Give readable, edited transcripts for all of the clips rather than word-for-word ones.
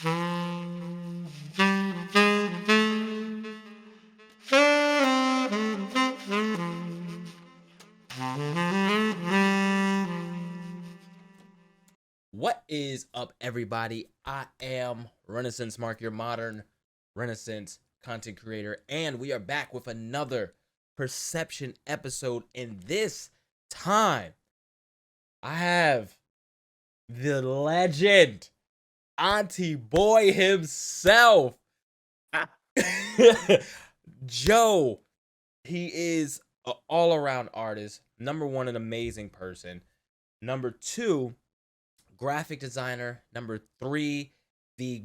What is up, everybody? I am RenaMarq, your modern Renaissance content creator, and we are back with another Per-Sception episode. And this time, I have the legend, Auntie Boy himself, Joe. He is an all-around artist. Number one, an amazing person. Number two, graphic designer. Number three, the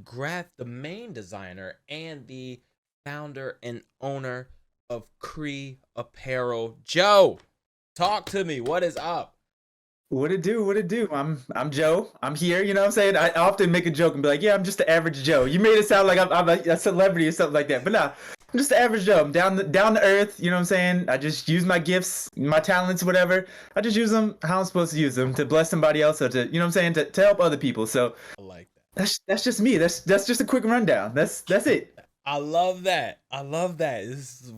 main designer and the founder and owner of Apparel. Joe, talk to me. What is up? What it do? What it do? I'm Joe. I'm here. You know what I'm saying? I often make a joke and be like, yeah, I'm just the average Joe. You made it sound like I'm a celebrity or something like that. But nah, I'm just the average Joe. I'm down to earth. You know what I'm saying? I just use my gifts, my talents, whatever. I just use them how I'm supposed to use them to bless somebody else or to, you know what I'm saying, to help other people. So I like that. That's just me. That's just a quick rundown. That's it. I love that. This is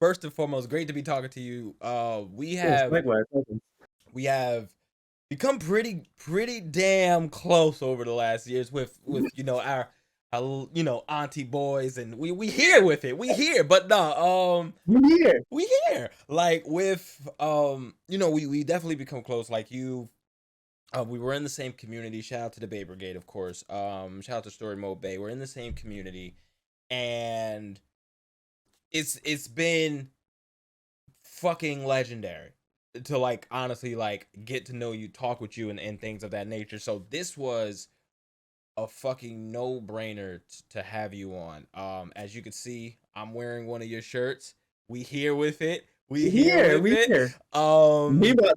first and foremost great to be talking to you. We have become pretty damn close over the last years with our auntie boys, and we here with it. We here, but no, we here like with we definitely become close. Like you, we were in the same community. Shout out to the Bay Brigade, of course. Shout out to Story Mode Bay. We're in the same community, and it's been fucking legendary to like honestly like get to know you, talk with you, and things of that nature. So this was a fucking no-brainer to have you on. As you can see, I'm wearing one of your shirts. We here with it. We here. Meanwhile,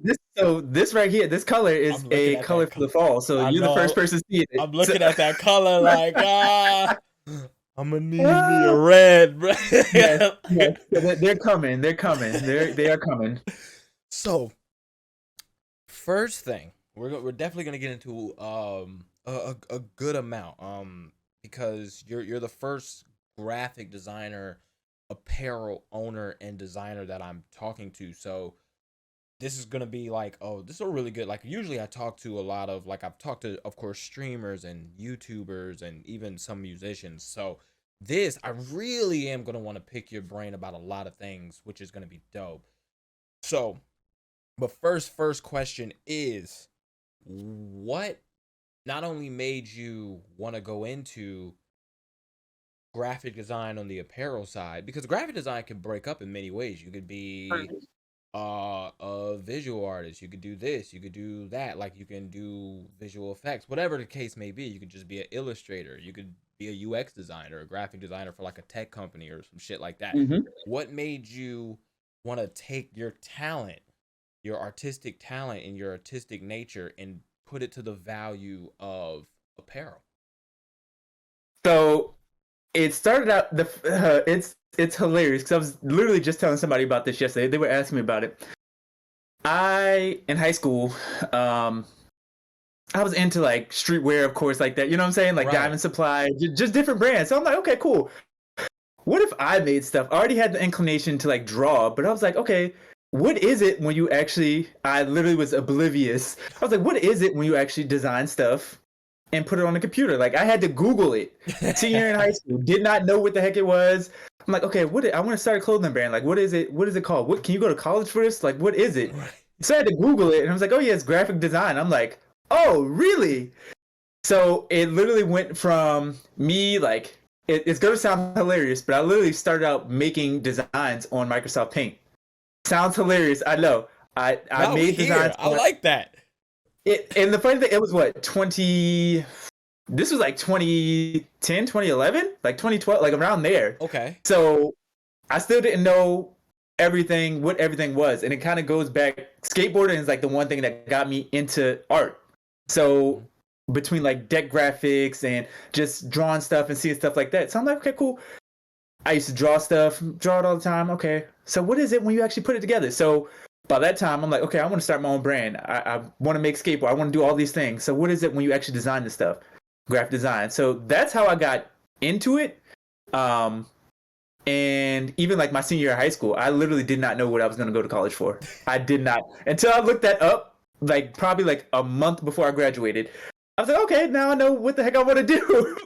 this right here, this color is a color for the fall. So you're the first person to see it. I'm looking at that color like I'm gonna need me a red, bro. Yes. They're coming. They are coming. So, first thing, we're definitely gonna get into a good amount because you're the first graphic designer, apparel owner, and designer that I'm talking to. So this is gonna be like, oh, this is a really good. Like usually I talk to a lot of I've talked to, of course, streamers and YouTubers and even some musicians. So this, I really am gonna want to pick your brain about a lot of things, which is gonna be dope. So, but first question is, what not only made you want to go into graphic design on the apparel side, because graphic design can break up in many ways. You could be a visual artist, you could do this, you could do that, like you can do visual effects, whatever the case may be. You could just be an illustrator, you could be a UX designer, a graphic designer for like a tech company or some shit like that. What made you want to take your talent, your artistic talent and your artistic nature, and put it to the value of apparel? So it started out it's hilarious because I was literally just telling somebody about this yesterday. They were asking me about it. In high school, I was into like streetwear, of course, like that. You know what I'm saying? Like right. Diamond Supply, just different brands. So I'm like, okay, cool. What if I made stuff? I already had the inclination to like draw, but I was like, okay, what is it when you actually, I literally was oblivious. I was like, what is it when you actually design stuff and put it on the computer? Like I had to Google it. Senior in high school, did not know what the heck it was. I'm like, okay, I want to start a clothing brand. Like, what is it? What is it called? What, can you go to college for this? Like, what is it? Right. So I had to Google it, and I was like, oh yeah, it's graphic design. I'm like, oh, really? So it literally went from me, like, it's going to sound hilarious, but I literally started out making designs on Microsoft Paint. Sounds hilarious, I know. I made designs. I like that. And the funny thing, it was what, this was like 2010, 2011? Like 2012, like around there. Okay. So I still didn't know what everything was. And it kind of goes back, skateboarding is like the one thing that got me into art. So between like deck graphics and just drawing stuff and seeing stuff like that. So I'm like, okay, cool. I used to draw it all the time. Okay, so what is it when you actually put it together? So by that time, I'm like, okay, I want to start my own brand. I want to make skateboard. I want to do all these things. So what is it when you actually design this stuff? graphic design. So that's how I got into it. And even like my senior year of high school, I literally did not know what I was going to go to college for. I did not until I looked that up, like probably like a month before I graduated. I was like, okay, now I know what the heck I want to do.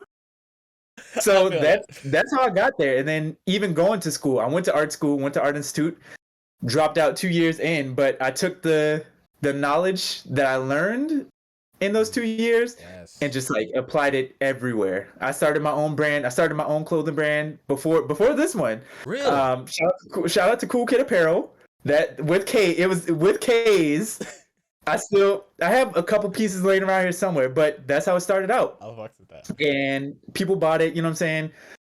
So that's how I got there. And then even going to school, I went to art school, went to art institute, dropped out 2 years in, but I took the knowledge that I learned in those 2 years and just like applied it everywhere. I started my own brand. I started my own clothing brand before this one. Really? Shout out to Cool Kid Apparel. That with K, it was with K's. I have a couple pieces laying around here somewhere, but that's how it started out. I'll fuck with that. And people bought it, you know what I'm saying?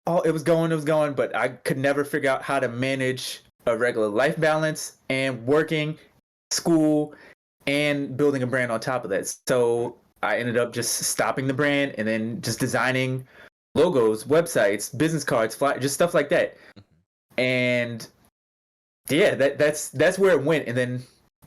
Oh, it was going, but I could never figure out how to manage a regular life balance and working, school, and building a brand on top of that. So I ended up just stopping the brand and then just designing logos, websites, business cards, just stuff like that. And yeah, that's where it went. And then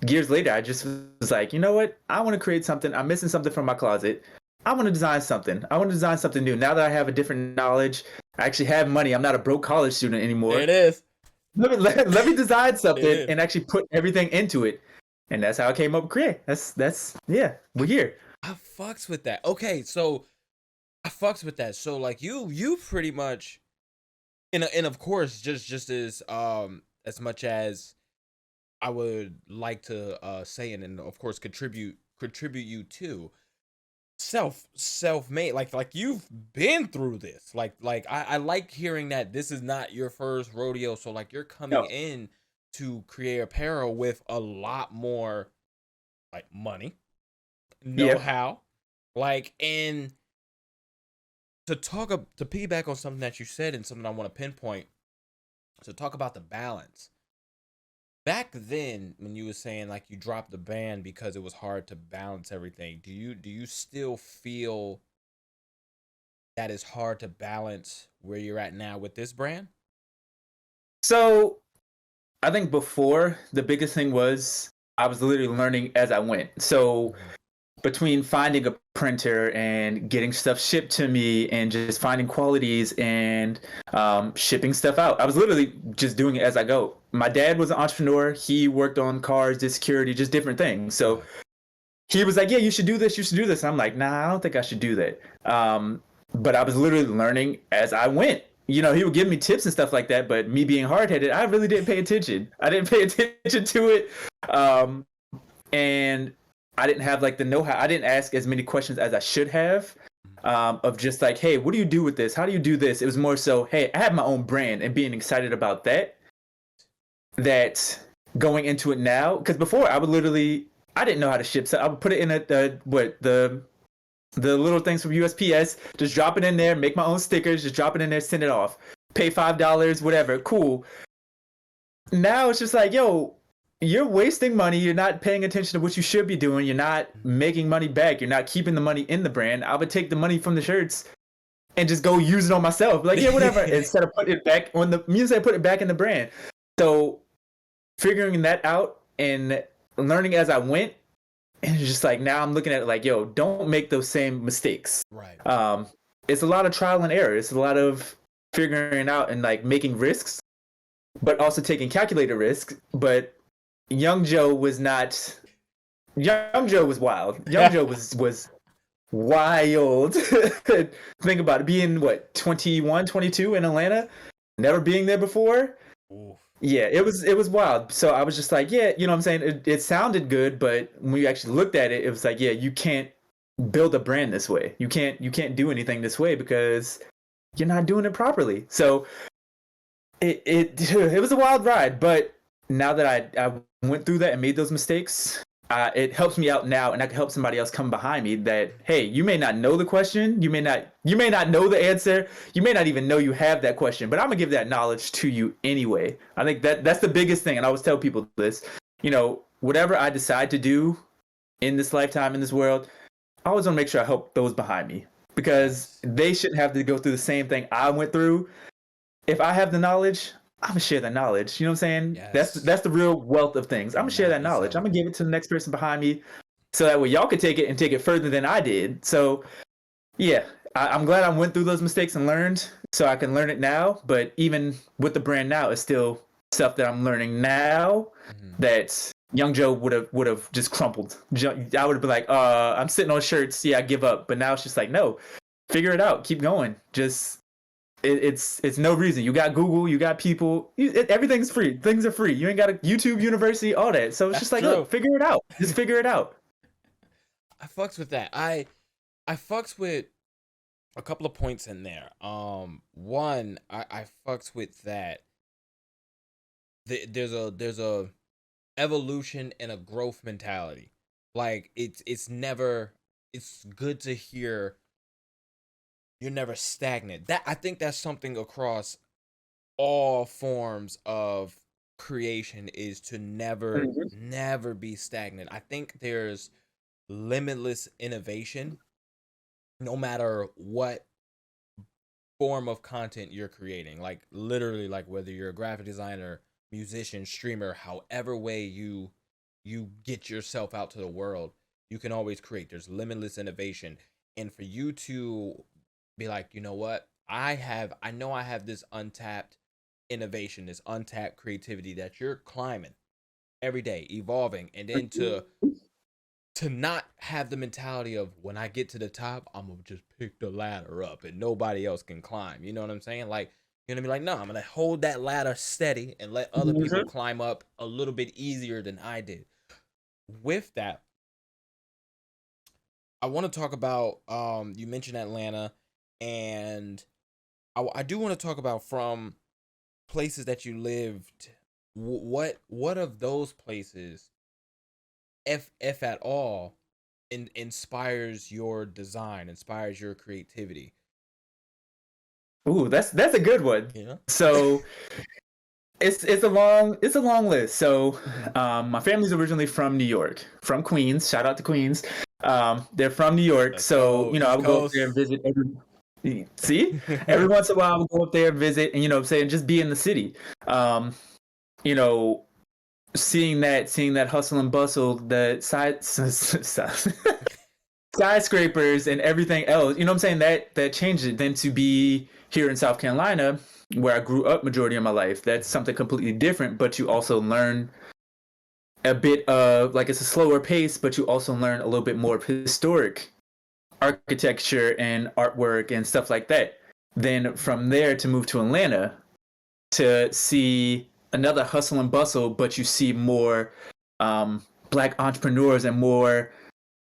years later, I just was like, you know what? I want to create something. I'm missing something from my closet. I want to design something. I want to design something new. Now that I have a different knowledge, I actually have money. I'm not a broke college student anymore. There it is. Let me design something and actually put everything into it. And that's how I came up with Create. That's yeah, we're here. I fucks with that. Okay, so I fucks with that. So like you pretty much, and of course, just as much as I would like to say and of course contribute you to self-made, like you've been through this. Like I like hearing that this is not your first rodeo. So like you're coming in to create apparel with a lot more like money, know-how, like, and to piggyback on something that you said and something I want to pinpoint, to talk about the balance. Back then, when you were saying like you dropped the band because it was hard to balance everything, do you still feel that it's hard to balance where you're at now with this brand? So I think before, the biggest thing was I was literally learning as I went. So between finding a printer and getting stuff shipped to me and just finding qualities and shipping stuff out, I was literally just doing it as I go. My dad was an entrepreneur. He worked on cars, did security, just different things. So he was like, yeah, you should do this. You should do this. And I'm like, nah, I don't think I should do that. But I was literally learning as I went. You know, he would give me tips and stuff like that, but me being hard-headed, I really didn't pay attention. I didn't pay attention to it. And I didn't have like the know-how. I didn't ask as many questions as I should have, of just like, hey, what do you do with this? How do you do this? It was more so, hey, I have my own brand and being excited about that going into it now. Because before I didn't know how to ship. So I would put it in the little things from USPS, just drop it in there, make my own stickers, just drop it in there, send it off, pay $5, whatever, cool. Now it's just like, yo, you're wasting money. You're not paying attention to what you should be doing. You're not making money back. You're not keeping the money in the brand. I would take the money from the shirts and just go use it on myself. Like, yeah, whatever. Instead of putting it back on the music, I put it back in the brand. So figuring that out and learning as I went, and it's just like, now I'm looking at it like, yo, don't make those same mistakes. Right. It's a lot of trial and error. It's a lot of figuring out and like making risks, but also taking calculated risks. But Young Joe was wild. Young Joe was wild. Think about it, being what, 21, 22 in Atlanta, never being there before. Oof. Yeah, it was wild. So I was just like, yeah, you know what I'm saying? It sounded good, but when you actually looked at it, it was like, yeah, you can't build a brand this way. You can't do anything this way because you're not doing it properly. So it was a wild ride, but now that I went through that and made those mistakes, it helps me out now, and I can help somebody else come behind me that, hey, you may not know the question, you may not know the answer, you may not even know you have that question, but I'm gonna give that knowledge to you anyway. I think that's the biggest thing, and I always tell people this, you know, whatever I decide to do in this lifetime, in this world, I always want to make sure I help those behind me, because they shouldn't have to go through the same thing I went through. If I have the knowledge, I'm gonna share that knowledge. You know what I'm saying? Yes. That's the real wealth of things. I'm gonna share that knowledge. I'm gonna give it to the next person behind me, so that way y'all could take it and take it further than I did. So Yeah, I'm glad I went through those mistakes and learned, so I can learn it now. But even with the brand now, it's still stuff that I'm learning now Hmm. that young Joe would have just crumpled. I would have been like, I'm sitting on shirts. Yeah, I give up. But now it's just like, no, figure it out. Keep going. Just it's no reason. You got Google. You got people. Everything's free. Things are free. You ain't got a YouTube University. All that. So it's That's just like, true. look, figure it out. Just figure it out. I fucks with that. I fucks with a couple of points in there. One, I fucks with that. There's a evolution and a growth mentality. Like it's never. It's good to hear you're never stagnant. That I think that's something across all forms of creation is to never be stagnant. I think there's limitless innovation no matter what form of content you're creating. Like literally like whether you're a graphic designer, musician, streamer, however way you get yourself out to the world, you can always create. There's limitless innovation. And for you to be like, you know what? I know I have this untapped innovation, this untapped creativity that you're climbing every day, evolving, and then to not have the mentality of when I get to the top, I'm gonna just pick the ladder up and nobody else can climb. You know what I'm saying? Like you're gonna be like, no, I'm gonna hold that ladder steady and let other people Mhm. climb up a little bit easier than I did. With that, I want to talk about you mentioned Atlanta, and I do want to talk about from places that you lived. What of those places, if at all, inspires your design, inspires your creativity? Ooh, that's a good one. Yeah. So it's a long list. So Hmm. my family's originally from New York, from Queens. Shout out to Queens. They're from New York, Let's so go I East would go up there and Coast. visit see, every once in a while I would go up there and visit, and I'm saying just be in the city. Um, you know, seeing that hustle and bustle, the skyscrapers and everything else. You know what I'm saying? That changed it. Then to be here in South Carolina, where I grew up majority of my life, that's Hmm. something completely different. But you also learn a bit of like it's a slower pace, but you also learn a little bit more of historic architecture and artwork and stuff like that. Then from there to move to Atlanta to see another hustle and bustle, but you see more black entrepreneurs and more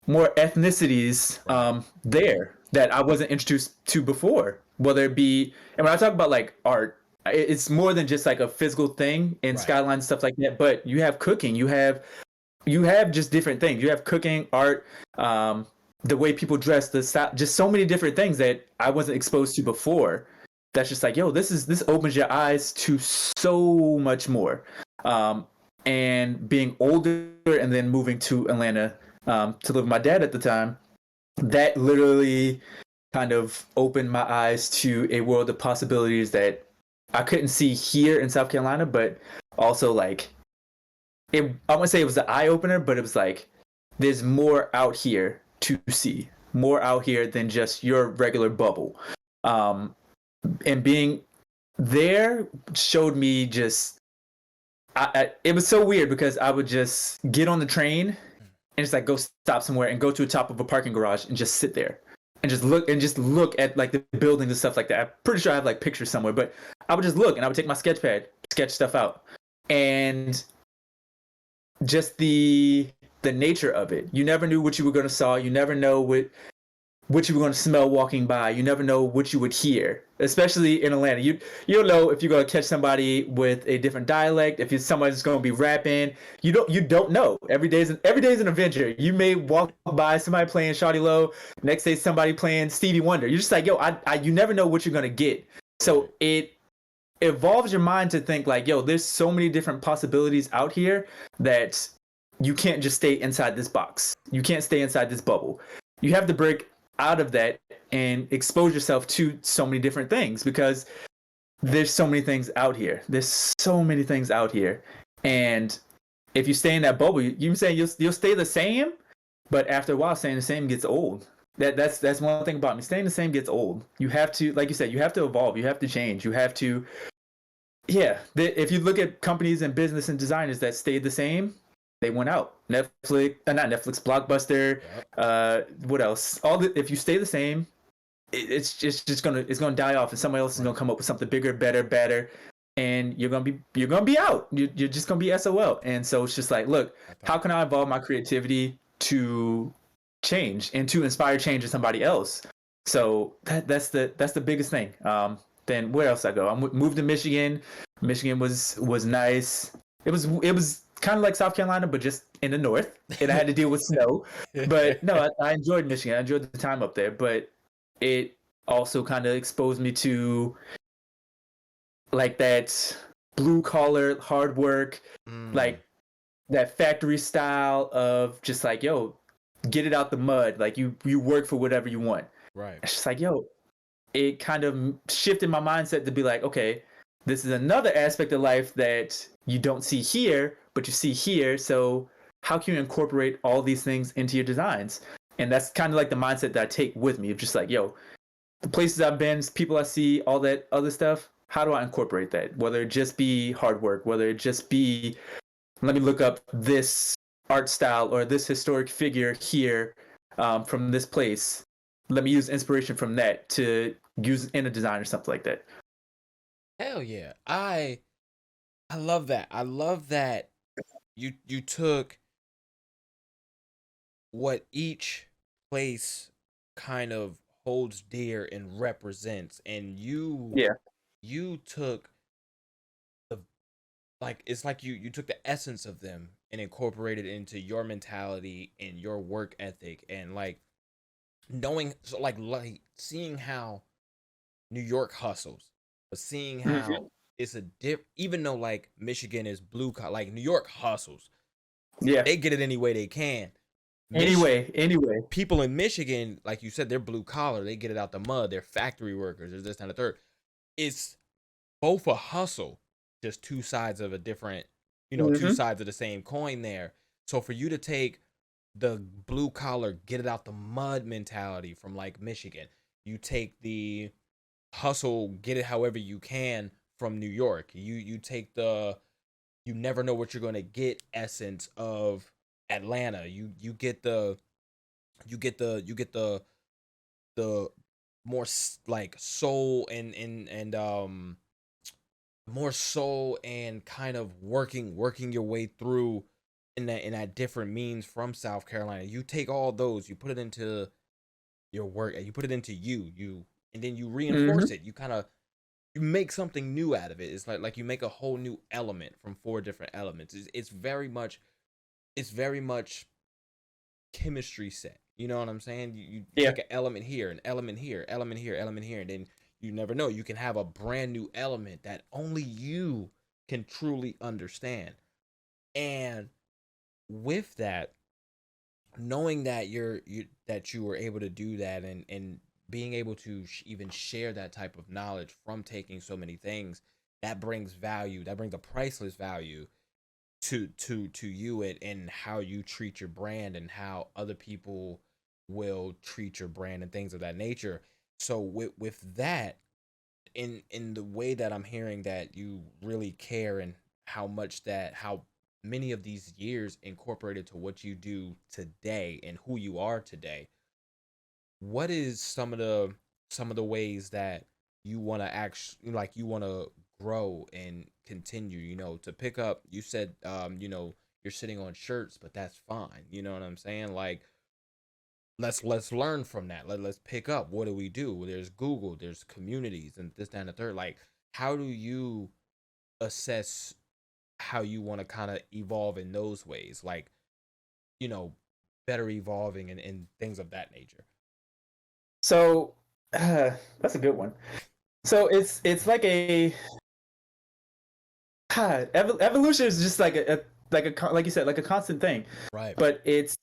ethnicities Right. there that I wasn't introduced to before. Whether it be, and when I talk about like art, it's more than just like a physical thing and Right. skyline and stuff like that. But you have cooking, you have just different things. You have cooking, art, um, the way people dress, the style, just so many different things that I wasn't exposed to before. That's just like, yo, this opens your eyes to so much more. Um, and being older and then moving to Atlanta to live with my dad at the time, that literally kind of opened my eyes to a world of possibilities that I couldn't see here in South Carolina, but also like I wouldn't say it was the eye opener, but it was like there's more out here to see, more out here than just your regular bubble. Um, and being there showed me just it was so weird because I would just get on the train and just like go stop somewhere and go to the top of a parking garage and just sit there and just look at like the buildings and stuff like that. I'm pretty sure I have like pictures somewhere, but I would just look and I would take my sketch pad, sketch stuff out. And just the nature of it. You never knew what you were going to saw. You never know what you were going to smell walking by. You never know what you would hear, especially in Atlanta. You don't know if you're going to catch somebody with a different dialect. If it's somebody's going to be rapping, you don't know. Every day's an adventure. You may walk by somebody playing Shawty Low, next day somebody playing Stevie Wonder. You're just like, yo, you never know what you're going to get. Right. So it evolves your mind to think like, yo, there's so many different possibilities out here that you can't just stay inside this box. You can't stay inside this bubble. You have to break out of that and expose yourself to so many different things because there's so many things out here. There's so many things out here. And if you stay in that bubble, you're saying you'll stay the same, but after a while, staying the same gets old. That's one thing about me. Staying the same gets old. You have to, like you said, you have to evolve. You have to change. You have to, yeah. If you look at companies and business and designers that stayed the same, they went out. Netflix, not Netflix, Blockbuster. Yep. What else? If you stay the same, it's just gonna die off, and somebody else is gonna come up with something bigger, better, and you're gonna be out. You're just gonna be SOL. And so it's just like, look, how can I evolve my creativity to change and to inspire change in somebody else? So that's the biggest thing. Then where else I go? I moved to Michigan. Michigan was nice. It was kind of like South Carolina, but just in the north, and I had to deal with snow. But no, I enjoyed Michigan. I enjoyed the time up there, but it also kind of exposed me to like that blue collar hard work, like that factory style of just like, yo, get it out the mud. Like you work for whatever you want. Right. It's just like, yo, it kind of shifted my mindset to be like, okay, this is another aspect of life that you don't see here, but you see here. So how can you incorporate all these things into your designs? And that's kind of like the mindset that I take with me of just like, yo, the places I've been, people I see, all that other stuff, how do I incorporate that? Whether it just be hard work, whether it just be, let me look up this art style or this historic figure here from this place. Let me use inspiration from that to use in a design or something like that. Hell yeah. I love that. I love that you took what each place kind of holds dear and represents, and you took the, like, it's like you took the essence of them and incorporated it into your mentality and your work ethic, and like knowing, so like seeing how New York hustles, but seeing how it's a even though like Michigan is blue collar, like New York hustles. Yeah. They get it any way they can. Anyway. People in Michigan, like you said, they're blue collar. They get it out the mud. They're factory workers. There's this and the third. It's both a hustle, just two sides of a different, two sides of the same coin there. So for you to take the blue collar, get it out the mud mentality from like Michigan, you take the hustle, get it however you can from New York. You take the, you never know what you're going to get essence of Atlanta. You get the the more like soul and more soul and kind of working your way through in that different means from South Carolina. You take all those, you put it into your work, you put it into you, and then you reinforce it. You kind of, you make something new out of it. It's like you make a whole new element from four different elements. It's very much chemistry set. You know what I'm saying? You take an element here, an element here, element here, element here, and then you never know. You can have a brand new element that only you can truly understand. And with that, knowing that that you were able to do that, and being able to even share that type of knowledge from taking so many things, that brings value. That brings a priceless value to you, and how you treat your brand and how other people will treat your brand and things of that nature. So with that, in the way that I'm hearing that you really care, and how many of these years incorporated to what you do today and who you are today, what is some of the ways that you want to actually, like, you want to grow and continue, to pick up, you said, you're sitting on shirts, but that's fine, you know what I'm saying? Like, let's learn from that. Let's pick up, what do we do? Well, there's Google, there's communities, and this, that, and the third. Like, how do you assess how you want to kind of evolve in those ways, like, you know better evolving and things of that nature? So that's a good one. So it's like a evolution is just like a like you said, like a constant thing. Right. But it's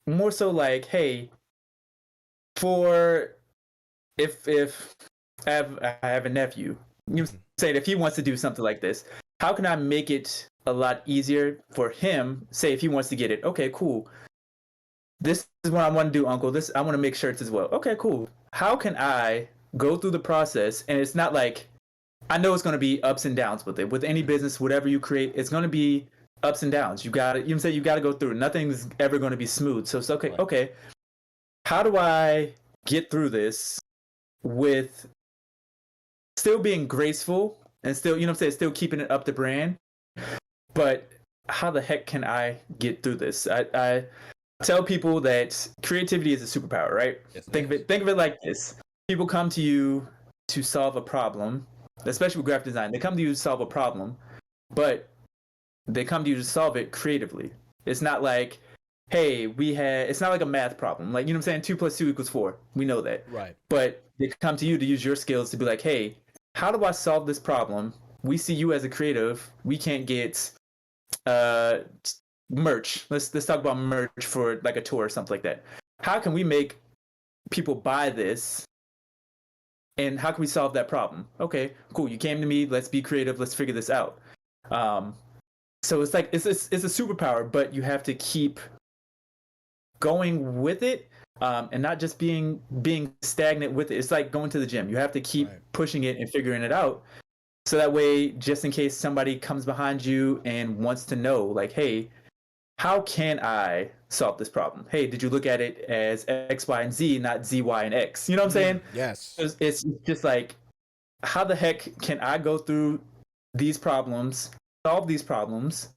more so like, hey, for if I have a nephew, you saying if he wants to do something like this, how can I make it a lot easier for him? Say if he wants to get it, okay, cool. this is what I want to do, Uncle. This I want to make shirts as well. Okay, cool. How can I go through the process? And it's not like I know it's going to be ups and downs with it. With any business, whatever you create, it's going to be ups and downs. You got to, you say you got to go through. Nothing's ever going to be smooth. So it's okay. Right. Okay, how do I get through this with still being graceful and still, you know what I'm saying, still keeping it up the brand? But how the heck can I get through this? I tell people that creativity is a superpower, right? Yes, Think of it like this. People come to you to solve a problem, especially with graphic design. They come to you to solve a problem, but they come to you to solve it creatively. It's not like, hey, it's not like a math problem. Like, you know what I'm saying? 2 + 2 = 4. We know that. Right. But they come to you to use your skills to be like, hey, how do I solve this problem? We see you as a creative. We can't get merch. Let's talk about merch for like a tour or something like that. How can we make people buy this? And how can we solve that problem? Okay, cool. You came to me. Let's be creative. Let's figure this out. So it's like it's a superpower, but you have to keep going with it, and not just being stagnant with it. It's like going to the gym. You have to keep pushing it and figuring it out. So that way, just in case somebody comes behind you and wants to know, like, hey, how can I solve this problem? Hey, did you look at it as X, Y, and Z, not Z, Y, and X? You know what I'm saying? Yes. It's just like, how the heck can I go through these problems, solve these problems?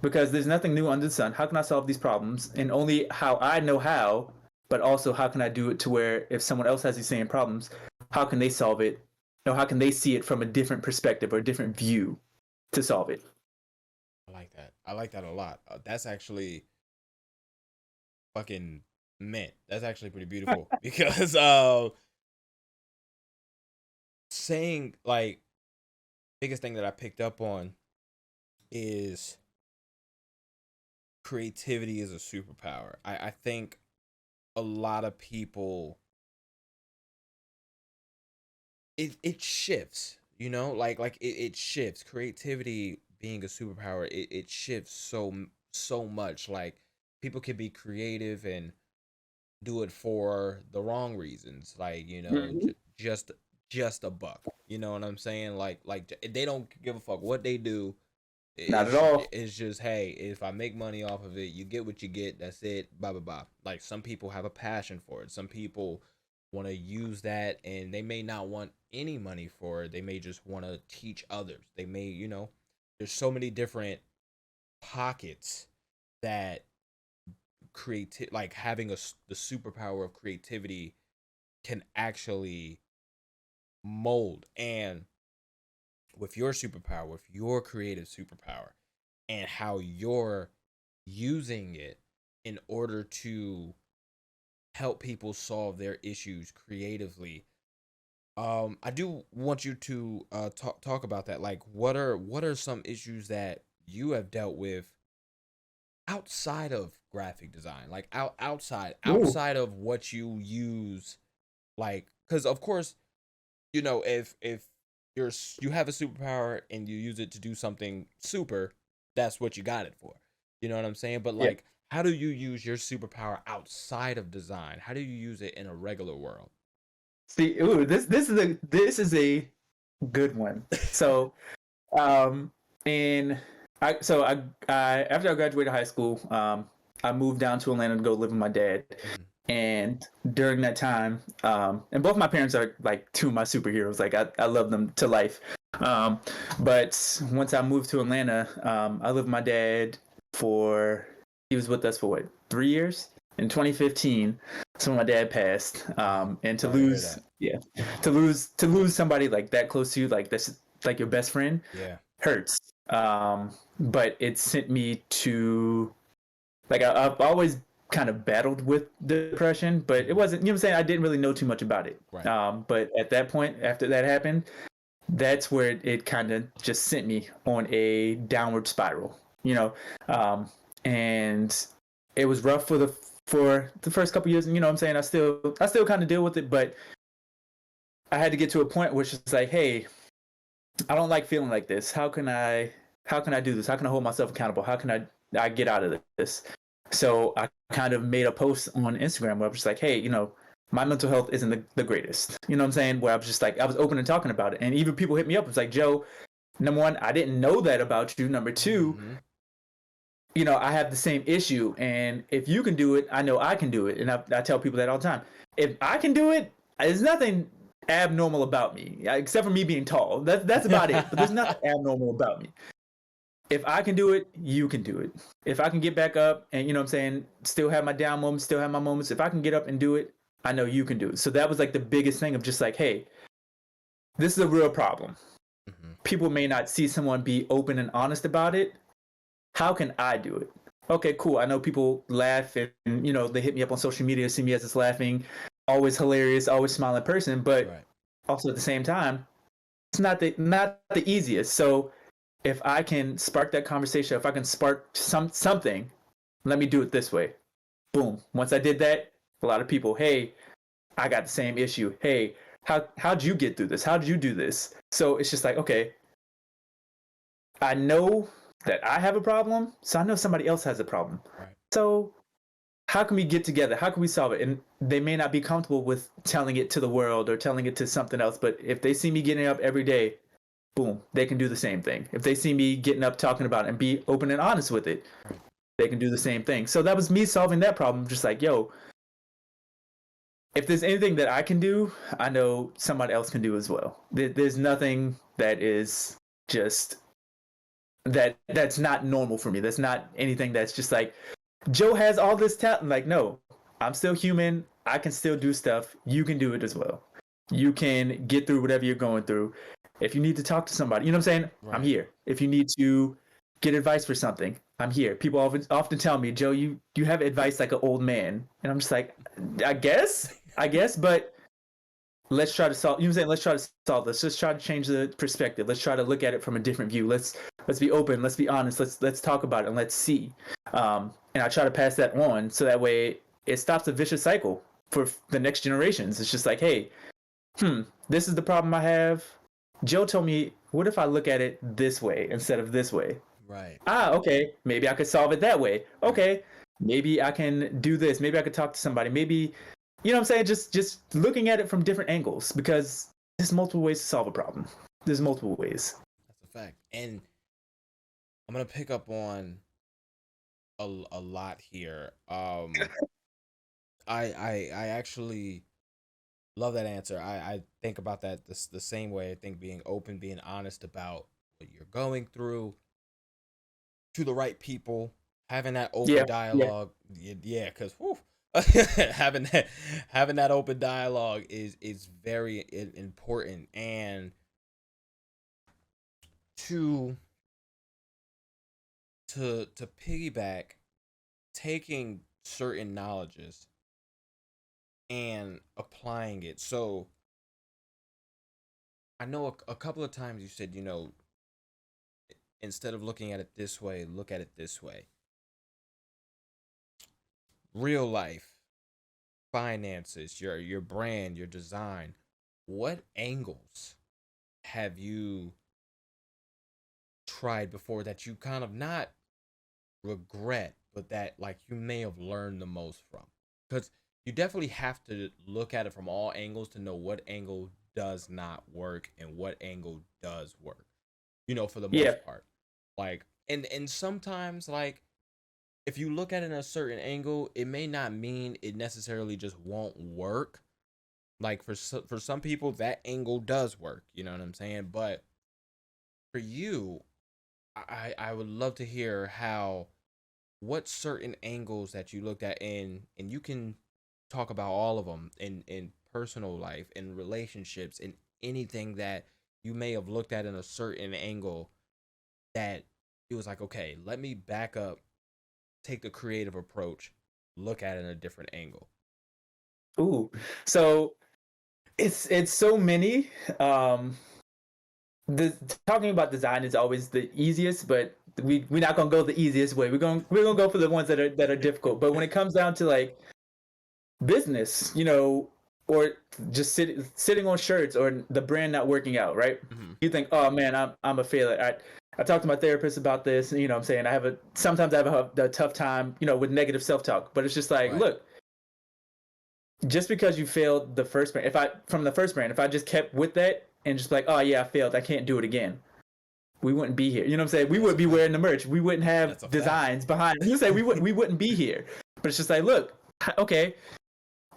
Because there's nothing new under the sun. How can I solve these problems? And only how I know how, but also how can I do it to where if someone else has these same problems, how can they solve it? You know, how can they see it from a different perspective or a different view to solve it? I like that. I like that a lot. That's actually fucking mint. That's actually pretty beautiful because saying like biggest thing that I picked up on is creativity is a superpower. I think a lot of people it shifts, you know, like it shifts. Creativity being a superpower, it shifts so much. Like people can be creative and do it for the wrong reasons, like you know, Mm-hmm. just a buck. You know what I'm saying? Like they don't give a fuck what they do. Not at all. It's just hey, if I make money off of it, you get what you get. That's it. Blah blah blah. Like some people have a passion for it. Some people want to use that, and they may not want any money for it. They may just want to teach others. They may, you know, there's so many different pockets that like having the superpower of creativity can actually mold. And with your superpower, with your creative superpower, and how you're using it in order to help people solve their issues creatively, I do want you to talk about that. Like what are some issues that you have dealt with outside of graphic design, like Ooh. outside of what you use, like because of course, you know, if you have a superpower and you use it to do something super, that's what you got it for. You know what I'm saying? But Yeah. like, how do you use your superpower outside of design? How do you use it in a regular world? See, ooh, this is a good one. So, um, and I after I graduated high school, I moved down to Atlanta to go live with my dad. Mhm. And during that time, and both my parents are like two of my superheroes. Like I love them to life. Um, but once I moved to Atlanta, I lived with my dad for he was with us for what 3 years. In 2015, so my dad passed. And to Sorry to hear lose, that. yeah, to lose somebody like that close to you, like that's like your best friend, Yeah. hurts. But it sent me to like I've always kind of battled with depression, but it Mhm. wasn't, you know what I'm saying? I didn't really know too much about it. Right. But at that point, after that happened, that's where it kind of just sent me on a downward spiral, you know? And it was rough for the first couple years. And, you know what I'm saying? I still kind of deal with it, but I had to get to a point where it's just like, hey, I don't like feeling like this. How can I do this? How can I hold myself accountable? How can I get out of this? So I kind of made a post on Instagram where I was just like, hey, my mental health isn't the greatest. You know what I'm saying? Where I was just like, I was open and talking about it. And even people hit me up. It's like, Joe, number one, I didn't know that about you. Number two, I have the same issue. And if you can do it, I know I can do it. And I tell people that all the time. If I can do it, there's nothing abnormal about me, except for me being tall. That's about it. But there's nothing abnormal about me. If I can do it, you can do it. If I can get back up and, what I'm saying, still have my down moments, still have my moments. If I can get up and do it, I know you can do it. So that was like the biggest thing of just like, hey, this is a real problem. People may not see someone be open and honest about it. How can I do it? Okay, cool. I know people laugh and, they hit me up on social media, see me as this laughing, always hilarious, always smiling person. But also at the same time, it's not the easiest. So if I can spark that conversation, if I can spark something, let me do it this way. Boom. Once I did that, a lot of people, hey, I got the same issue. Hey, how'd you get through this? How did you do this? So it's just like, okay, I know that I have a problem, so I know somebody else has a problem. Right. So how can we get together? How can we solve it? And they may not be comfortable with telling it to the world or telling it to something else, but if they see me getting up every day, boom, they can do the same thing. If they see me getting up, talking about it, and be open and honest with it, they can do the same thing. So that was me solving that problem. Just like, yo, if there's anything that I can do, I know somebody else can do as well. There's nothing that is just that's not normal for me. That's not anything that's just like, Joe has all this talent. Like, no, I'm still human. I can still do stuff. You can do it as well. You can get through whatever you're going through. If you need to talk to somebody, you know what I'm saying? Right. I'm here. If you need to get advice for something, I'm here. People often tell me, Joe, you have advice like an old man. And I'm just like, I guess, but let's try to solve, you know what I'm saying? Let's try to solve this. Let's try to change the perspective. Let's try to look at it from a different view. Let's be open. Let's be honest. Let's talk about it and let's see. And I try to pass that on so that way it stops a vicious cycle for the next generations. It's just like, hey, this is the problem I have. Joe told me, what if I look at it this way instead of this way? Right. Okay. Maybe I could solve it that way. Okay. Maybe I can do this. Maybe I could talk to somebody. Maybe, you know what I'm saying? Just looking at it from different angles, because there's multiple ways to solve a problem. There's multiple ways. That's a fact. And I'm going to pick up on a lot here. I actually love that answer. I think about that the same way. I think being open, being honest about what you're going through to the right people, having that open dialogue. Yeah, because having that open dialogue is very important. And to piggyback, taking certain knowledges and applying it. So I know a couple of times you said, instead of looking at it this way, look at it this way. Real life, finances, your brand, your design. What angles have you tried before that you kind of not regret, but that like you may have learned the most from? Because you definitely have to look at it from all angles to know what angle does not work and what angle does work, for the most part. Like, and sometimes, like, if you look at it in a certain angle, it may not mean it necessarily just won't work. Like, for some people, that angle does work, you know what I'm saying? But for you, I would love to hear what certain angles that you looked at and you can talk about all of them in personal life, in relationships, in anything that you may have looked at in a certain angle that it was like, okay, let me back up, take the creative approach, look at it in a different angle. Ooh, so it's so many. Talking about design is always the easiest, but we're not gonna go the easiest way. We're gonna go for the ones that are difficult. But when it comes down to like business, or just sitting on shirts or the brand not working out, right? You think, oh man, I'm a failure. I talk to my therapist about this, and what I'm saying, sometimes I have a tough time, with negative self-talk, but it's just like, Right. look, just because you failed the first brand, if I just kept with that and just like, oh yeah, I failed, I can't do it again, we wouldn't be here. You know what I'm saying? We That's a wouldn't be fact. wearing the merch. We wouldn't have That's a fact. designs behind. You say we wouldn't be here. But it's just like, look, okay,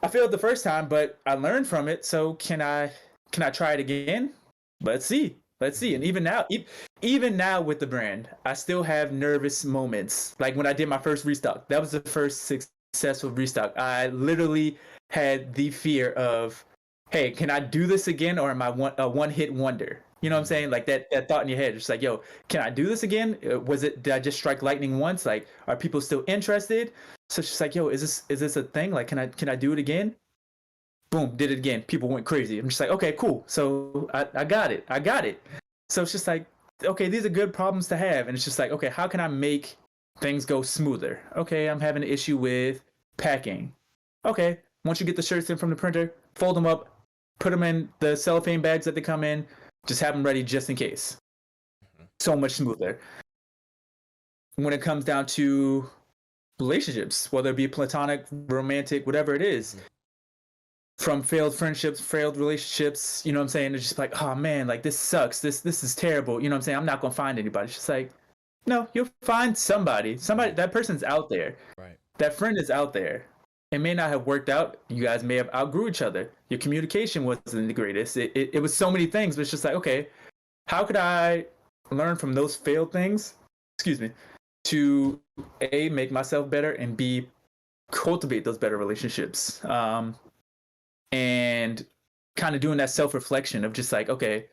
I failed the first time, but I learned from it. So can I try it again? Let's see. Let's see. And Mhm. even now with the brand, I still have nervous moments. Like when I did my first restock, that was the first successful restock. I literally had the fear of, hey, can I do this again, or am I a one hit wonder? You know what I'm Mhm. saying? Like that thought in your head. It's like, yo, can I do this again? Did I just strike lightning once? Like, are people still interested? So it's just like, yo, is this a thing? Like, can I do it again? Boom, did it again. People went crazy. I'm just like, okay, cool. So I got it. I got it. So it's just like, okay, these are good problems to have. And it's just like, okay, how can I make things go smoother? Okay, I'm having an issue with packing. Okay, once you get the shirts in from the printer, fold them up, put them in the cellophane bags that they come in, just have them ready just in case. Mhm. So much smoother. When it comes down to relationships, whether it be platonic, romantic, whatever it is, Mhm. from failed friendships, failed relationships, what I'm saying? It's just like, oh man, like this sucks. This is terrible. You know what I'm saying? I'm not gonna find anybody. It's just like, no, you'll find somebody. Somebody, Right. that person's out there. Right. That friend is out there. It may not have worked out. You guys may have outgrew each other. Your communication wasn't the greatest. It was so many things, but it's just like, okay, how could I learn from those failed things? Excuse me, to A, make myself better, and B, cultivate those better relationships. And kind of doing that self reflection of just like, okay,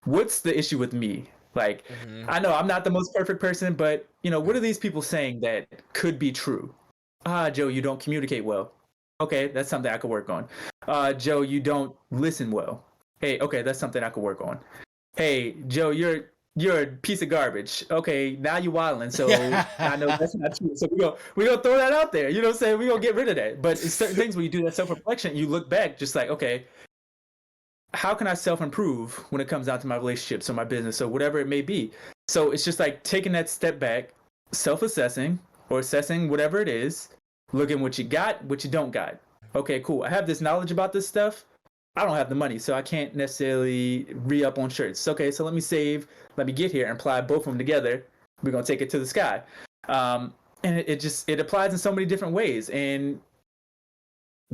what's the issue with me? Like, Mhm. I know I'm not the most perfect person, but what Right. are these people saying that could be true? Joe, you don't communicate well. Okay, that's something I could work on. Joe, you don't listen well. Hey, okay, that's something I could work on. Hey, Joe, you're a piece of garbage. Okay, now you wilding. So I know that's not true. So we gonna throw that out there. You know what I'm saying? We gonna get rid of that. But it's certain things when you do that self reflection, you look back, just like, okay, how can I self improve when it comes down to my relationships or my business or whatever it may be? So it's just like taking that step back, self assessing or assessing whatever it is, looking what you got, what you don't got. Okay, cool. I have this knowledge about this stuff. I don't have the money, so I can't necessarily re up on shirts. Okay, so let me save, let me get here and apply both of them together. We're gonna take it to the sky. And it applies in so many different ways. And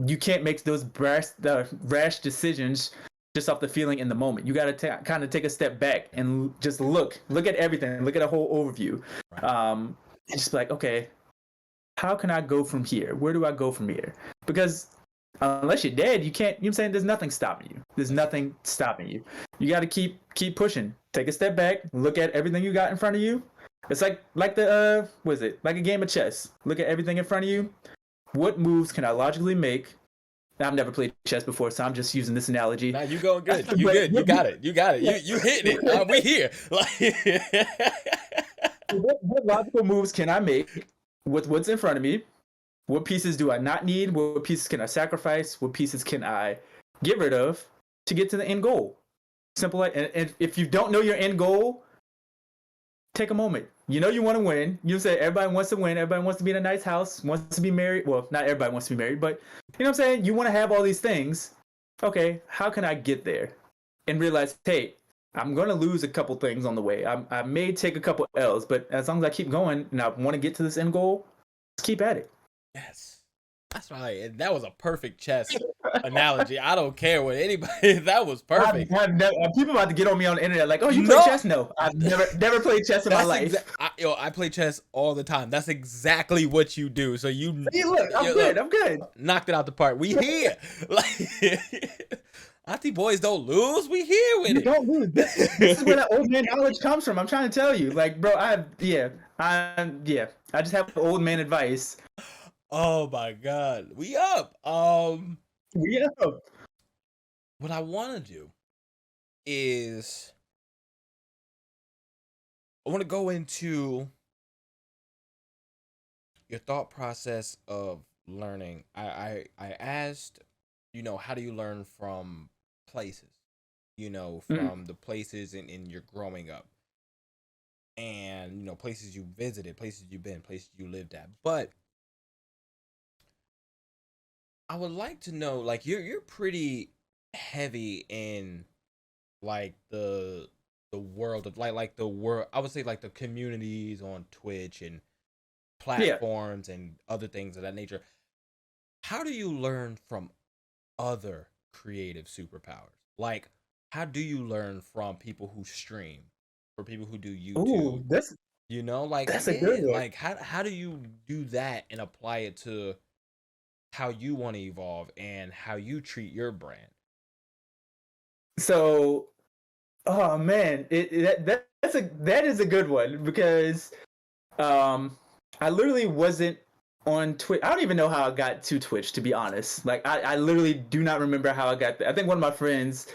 you can't make those rash decisions just off the feeling in the moment. You got to kind of take a step back and just look at everything, look at a whole overview, Right. and just be like, okay, how can I go from here? Where do I go from here? Because unless you're dead, you can't. I'm saying there's nothing stopping you. There's That's a fact. nothing stopping you. You got to keep pushing. Take a step back. Look at everything you got in front of you. It's like the what is it? Like a game of chess. Look at everything in front of you. What moves can I logically make? I've never played chess before, so I'm just using this analogy. Now you going good. You but good. You got it. You got it. You hitting it. We here. Like what logical moves can I make with what's in front of me? What pieces do I not need? What pieces can I sacrifice? What pieces can I get rid of to get to the end goal? Simple. And if you don't know your end goal, take a moment. You know you want to win. You say everybody wants to win. Everybody wants to be in a nice house, wants to be married. Well, not everybody wants to be married, but you know what I'm saying? You want to have all these things. Okay, how can I get there? And realize, hey, I'm going to lose a couple things on the way. I may take a couple L's, but as long as I keep going and I want to get to this end goal, let's keep at it. yes. That's right. That was a perfect chess analogy. I don't care what anybody. That was perfect. People about to get on me on the internet like, oh, you play No. chess? No, I've never played chess in my That's life. I play chess all the time. That's exactly what you do. So Hey, look, I'm good. look, I'm good. knocked it out the park. We here. Like Auntie boys don't lose. We here with You don't lose. This is where it. that old man knowledge comes from. I'm trying to tell you, like, bro, I just have old man advice. Oh my god. We up. Yeah. What I want to do is I want to go into your thought process of learning. I asked, how do you learn from places? Mm, From the places in your growing up. and places you visited, places you've been, places you lived at. But I would like to know, like, you're pretty heavy in like the world of like the world. I would say like the communities on Twitch and Yeah. platforms and other things of that nature. How do you learn from other creative superpowers? Like, how do you learn from people who stream, or people who do YouTube? Ooh, Like, that's a good yeah, one. like how do you do that and apply it to how you want to evolve and how you treat your brand? So, oh man, that is a good one because I literally wasn't on Twitch. I don't even know how I got to Twitch, to be honest. Like, I literally do not remember how I got there. I think one of my friends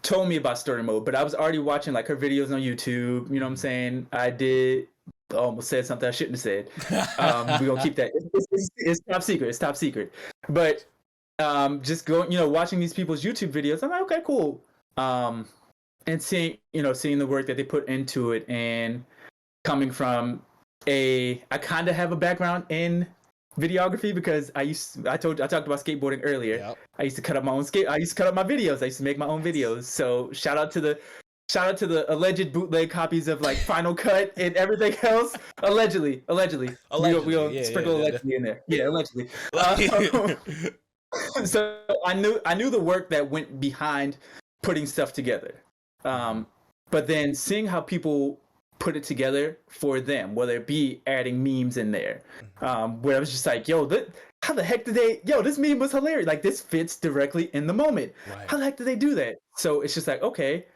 told me about story mode, but I was already watching like her videos on YouTube. You know what I'm saying? I did almost said something I shouldn't have said. We're gonna keep that. It's top secret. It's top secret. But just going, watching these people's YouTube videos, I'm like, okay, cool. And seeing the work that they put into it, and coming from I kind of have a background in videography because I talked about skateboarding earlier. Yep. I used to cut up my own I used to cut up my videos. I used to make my own videos. So shout out to the alleged bootleg copies of like Final Cut and everything else. Allegedly. We'll sprinkle allegedly in there. Yeah, allegedly. So I knew the work that went behind putting stuff together. But then seeing how people put it together for them, whether it be adding memes in there, where I was just like, yo, how the heck did this meme was hilarious. Like, this fits directly in the moment. Right. How the heck did they do that? So it's just like, okay,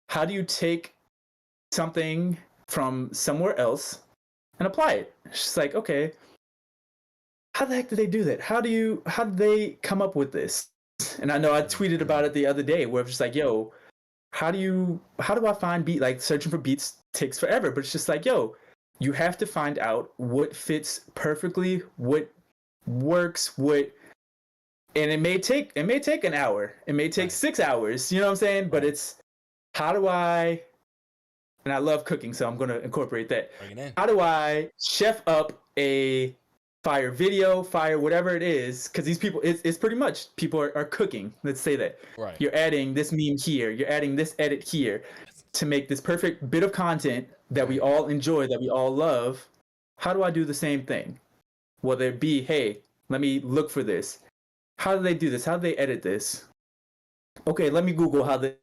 how do you take something from somewhere else and apply it? It's just like, okay, how the heck did they do that? How did they come up with this? And I know I tweeted about it the other day where I was just like, yo, how do I find beat? Like, searching for beats takes forever, but it's just like, yo, you have to find out what fits perfectly, what works, and it may take an hour, it may take 6 hours, you know what I'm saying? But it's how do I, and I love cooking, so I'm gonna incorporate that. Bring it in. How do I chef up a fire video, fire whatever it is? Because these people, it's pretty much people are cooking. Let's say that. Right. You're adding this meme here, you're adding this edit here to make this perfect bit of content that we all enjoy, that we all love. How do I do the same thing? Whether it be, hey, let me look for this. How do they do this? How do they edit this? Okay, let me Google how do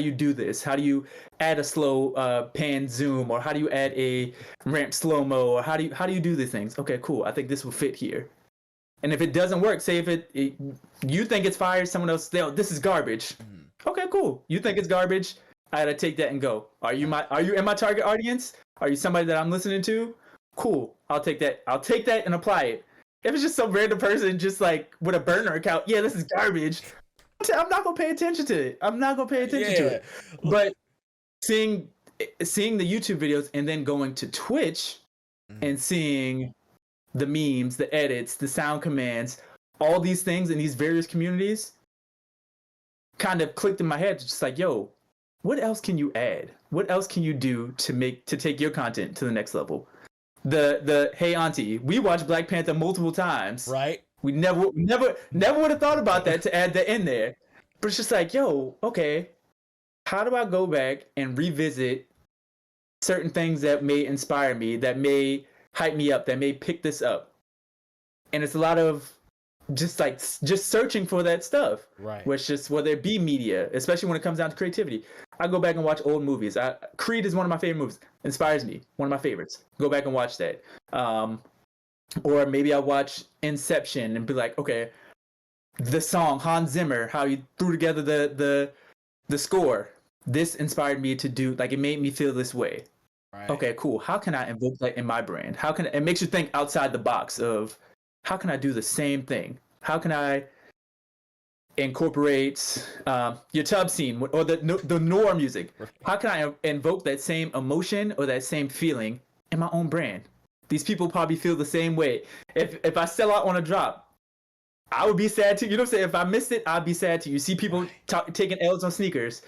you do this? How do you add a slow pan zoom, or how do you add a ramp slow mo, or how do you do these things? Okay, cool. I think this will fit here. And if it doesn't work, say if you think it's fire, someone else, this is garbage. Okay, cool. You think it's garbage? I gotta take that and go. Are you in my target audience? Are you somebody that I'm listening to? Cool. I'll take that and apply it. If it's just some random person just like with a burner account, yeah, this is garbage, I'm not gonna pay attention to it. To it. But seeing the YouTube videos and then going to Twitch and seeing the memes, the edits, the sound commands, all these things in these various communities kind of clicked in my head. Just like, yo, what else can you add? What else can you do to take your content to the next level? The hey auntie, we watched Black Panther multiple times. Right. We never would have thought about that to add that in there. But it's just like, yo, okay, how do I go back and revisit certain things that may inspire me, that may hype me up, that may pick this up? And it's a lot of just searching for that stuff. Right. Which just, whether it be media, especially when it comes down to creativity. I go back and watch old movies. Creed is one of my favorite movies. Inspires me. One of my favorites. Go back and watch that. Or maybe I watch Inception and be like, okay, the song Hans Zimmer, how he threw together the score. This inspired me to do, like, it made me feel this way. Right. Okay, cool. How can I invoke that in my brand? It makes you think outside the box of, how can I do the same thing? How can I incorporate your tub scene or the noir music? How can I invoke that same emotion or that same feeling in my own brand? These people probably feel the same way. If I sell out on a drop, I would be sad too. You know what I'm saying? If I missed it, I'd be sad too. You see people taking L's on sneakers.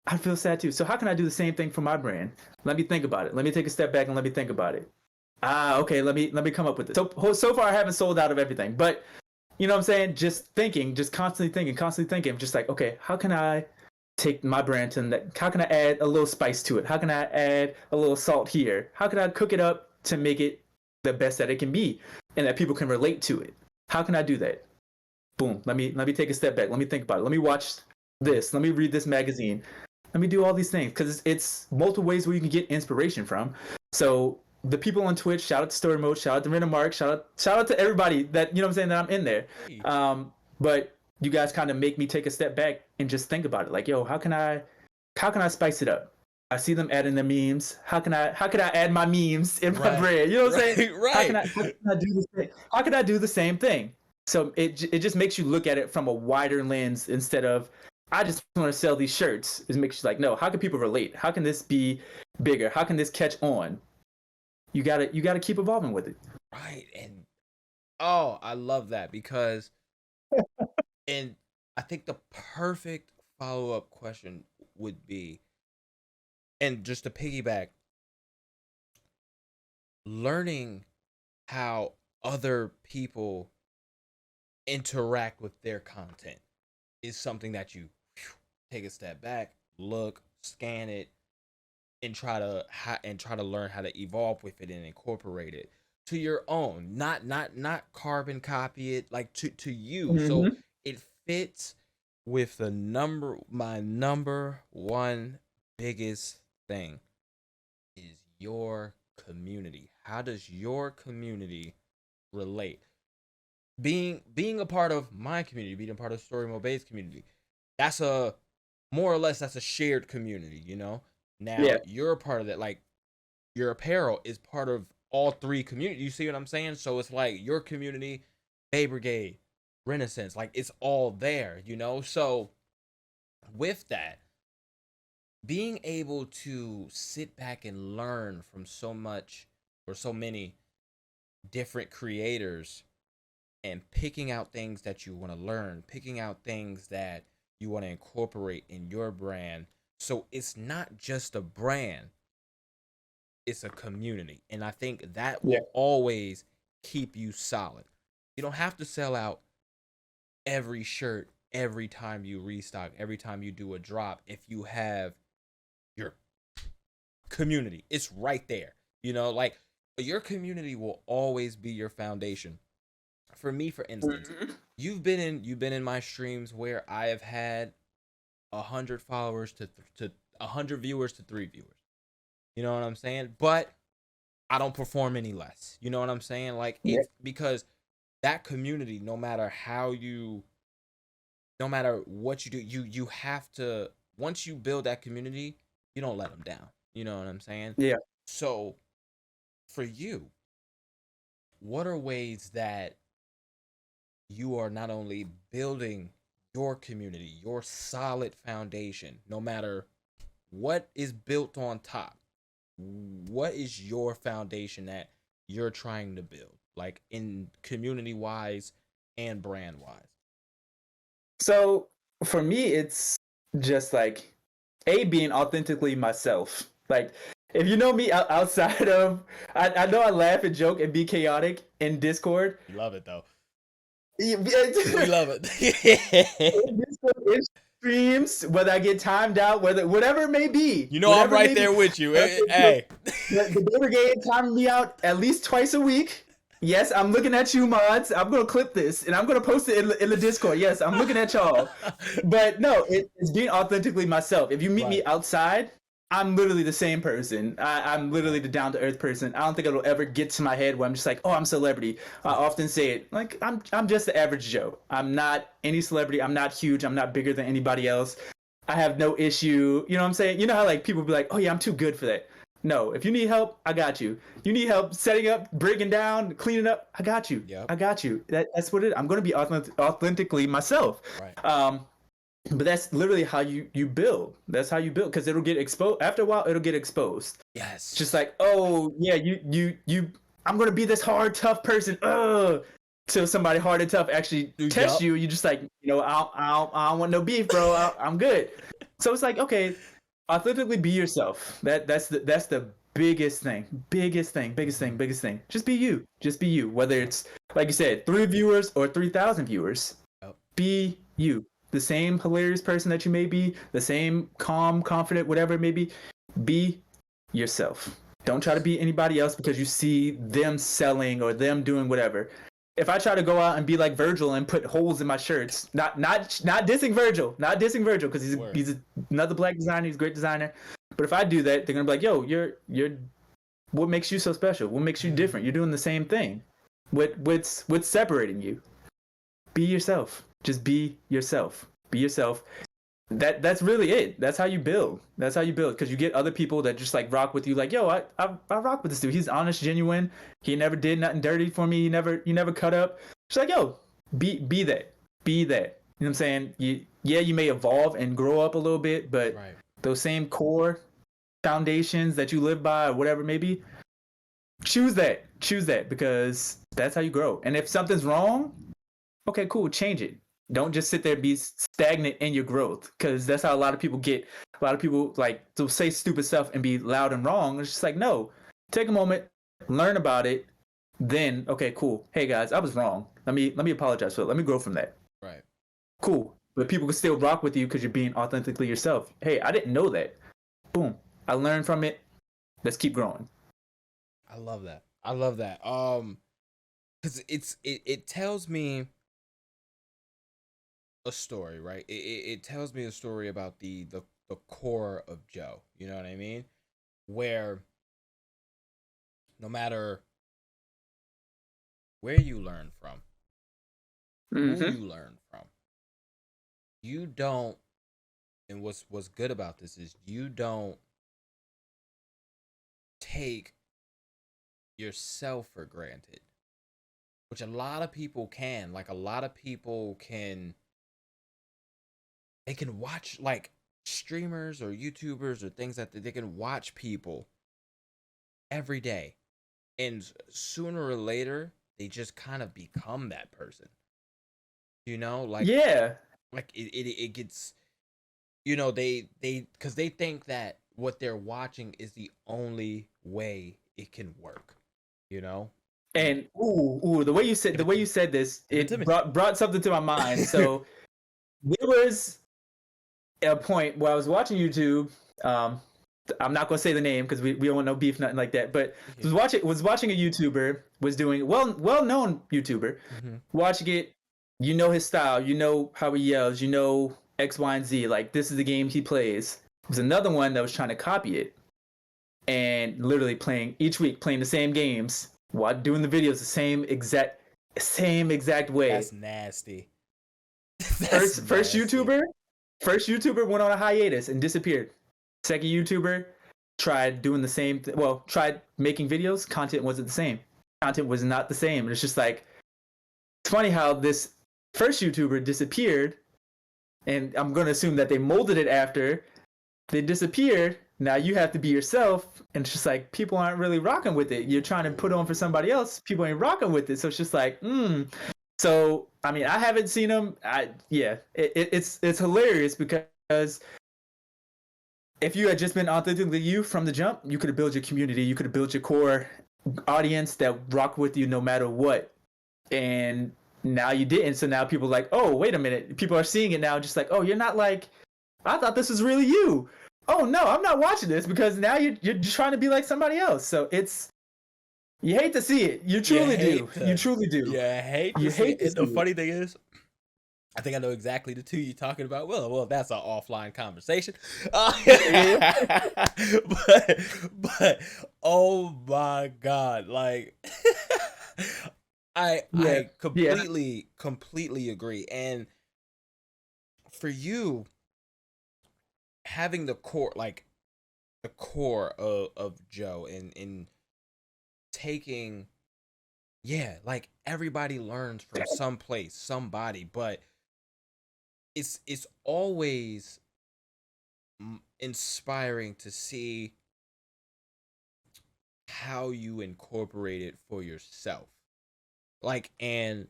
I feel sad too. So how can I do the same thing for my brand? Let me think about it. Let me take a step back and let me think about it. Okay. Let me come up with it. So far I haven't sold out of everything, but you know what I'm saying? Just thinking, just constantly thinking. Just like, okay, how can I take my brand to that? How can I add a little spice to it? How can I add a little salt here? How can I cook it up to make it the best that it can be, and that people can relate to it? How can I do that? Boom. Let me take a step back. Let me think about it. Let me watch this. Let me read this magazine. Let me do all these things because it's multiple ways where you can get inspiration from. So the people on Twitch, shout out to Story Mode, shout out to RenaMarq, shout out to everybody that you know what I'm saying that I'm in there. Hey. But you guys kind of make me take a step back and just think about it. Like, yo, how can I spice it up? I see them adding their memes. How can I add my memes in my brand? You know what I'm saying? Right. How can I do the same? How can I do the same thing? So it just makes you look at it from a wider lens instead of I just want to sell these shirts. It makes you like, no, how can people relate? How can this be bigger? How can this catch on? You gotta keep evolving with it. Right. And oh, I love that because and I think the perfect follow-up question would be, and just to piggyback, learning how other people interact with their content is something that you take a step back, look, scan it, and try to learn how to evolve with it and incorporate it to your own, not carbon copy it, like to you. Mm-hmm. So it fits with my number one biggest thing is your community. How does your community relate? Being a part of my community, being a part of Story Mode Bay's community, that's more or less a shared community, you know. Now you're a part of that. Like your apparel is part of all three communities. You see what I'm saying? So it's like your community, Bay Brigade, Renaissance, like it's all there, you know. So with that, being able to sit back and learn from so many different creators and picking out things that you want to learn, picking out things that you want to incorporate in your brand. So it's not just a brand, it's a community. And I think that will always keep you solid. You don't have to sell out every shirt every time you restock, every time you do a drop. If you have your community, it's right there. You know, like your community will always be your foundation. For me, for instance, you've been in my streams where I have had 100 followers to 100 viewers to 3 viewers. You know what I'm saying? But I don't perform any less. You know what I'm saying? Like it's because that community, no matter what you do, you have to, once you build that community, you don't let them down. You know what I'm saying? Yeah. So for you, what are ways that you are not only building your community, your solid foundation, no matter what is built on top, what is your foundation that you're trying to build, like in community wise and brand wise? So for me, it's just like being authentically myself. Like if you know me outside of, I know I laugh and joke and be chaotic in Discord. You love it though. We love it. In streams, whether I get timed out, whatever it may be. You know I'm right there with you. Hey. The Bay Brigade timed me out at least twice a week. Yes, I'm looking at you, mods. I'm going to clip this, and I'm going to post it in the Discord. Yes, I'm looking at y'all. But no, it's being authentically myself. If you meet me outside, I'm literally the same person. I'm literally the down-to-earth person. I don't think it'll ever get to my head where I'm just like, oh, I'm a celebrity. I often say it. Like, I'm just the average Joe. I'm not any celebrity. I'm not huge. I'm not bigger than anybody else. I have no issue. You know what I'm saying? You know how like people be like, oh, yeah, I'm too good for that. No, if you need help, I got you. You need help setting up, breaking down, cleaning up, I got you. Yep. I got you. That's what it is. I'm going to be authentically myself. Right. But that's literally how you build. That's how you build, because it'll get exposed. After a while, it'll get exposed. Yes. Just like, oh yeah, you. I'm gonna be this hard, tough person. Till somebody hard and tough actually test you. You just like, you know, I don't want no beef, bro. I'm good. So it's like, okay, Authentically be yourself. That's the biggest thing. Mm-hmm. Biggest thing. Just be you. Just be you. Whether Yep. it's like you said, 3 viewers or 3,000 viewers, Yep. be you. The same hilarious person that you may be, the same calm, confident, whatever it may be yourself. Don't try to Yes. be anybody else because you see them selling or them doing whatever. If I try to go out and be like Virgil and put holes in my shirts, not dissing Virgil, not dissing Virgil because Word. he's another black designer, he's a great designer. But if I do that, they're gonna be like, "Yo, you're what makes you so special? What makes you different? Mm-hmm. You're doing the same thing. What's separating you? Be yourself. Just be yourself. Be yourself. That's really it. That's how you build. That's how you build because you get other people that just like rock with you. Like, yo, I rock with this dude. He's honest, genuine. He never did nothing dirty for me. He never cut up. She's like, yo, be that. Be that. You know what I'm saying? You may evolve and grow up a little bit, but Right. those same core foundations that you live by or whatever maybe, choose that. Choose that because that's how you grow. And if something's wrong, okay, cool, change it. Don't just sit there and be stagnant in your growth because that's how a lot of people get. A lot of people like to say stupid stuff and be loud and wrong. It's just like, no, take a moment, learn about it, then okay, cool. Hey guys, I was wrong. Let me apologize for it. Let me grow from that. Right. Cool. But people can still rock with you because you're being authentically yourself. Hey, I didn't know that. Boom. I learned from it. Let's keep growing. I love that. I love that. Because it tells me a story, right? It tells me a story about the core of Joe. You know what I mean? Where no matter where you learn from, who Mm-hmm. you learn from, you don't. And what's good about this is you don't take yourself for granted, which a lot of people can. Like a lot of people can, they can watch like streamers or YouTubers or things that they can watch people every day, and sooner or later they just kind of become that person. You know, Yeah. like it gets, you know, they because they think that what they're watching is the only way it can work. You know, and And ooh, give the it way to you me. said this, Give it to it me. brought something to my mind. So there was a point where I was watching YouTube. Um, I'm not gonna say the name because we don't want no beef, nothing like that. But Yeah. was watching a YouTuber was doing well known YouTuber, Mm-hmm. watching it. You know his style. You know how he yells. You know X, Y, and Z. Like this is the game he plays. There was another one that was trying to copy it and literally playing each week, playing the same games while doing the videos the same exact way. That's nasty. That's First nasty. YouTuber, first YouTuber went on a hiatus and disappeared. Second YouTuber tried doing the same. Well, tried making videos. Content wasn't the same. Content was not the same. It's just like it's funny how this first YouTuber disappeared, and I'm gonna assume that they molded it after they disappeared. Now you have to be yourself, and it's just like people aren't really rocking with it. You're trying to put on for somebody else. People ain't rocking with it, so it's just like, So I mean, I haven't seen them. It's hilarious because if you had just been authentically you from the jump, you could have built your community. You could have built your core audience that rock with you no matter what. And now you didn't. So now people are like, oh, wait a minute. People are seeing it now, just like, oh, you're not like I thought this was really you. Oh no, I'm not watching this because now you're just trying to be like somebody else. So it's you hate to see it. You You truly do. hate You to, truly do. you hate to You see it. hate to And see the it. funny thing is, I think I know exactly the two you're talking about. Well, that's an offline conversation. Yeah. But oh my god, like Yeah. I Yeah. completely agree. And for you, having the core, like the core of Joe, and taking, yeah, like everybody learns from some place, somebody, but it's always inspiring to see how you incorporate it for yourself. Like, and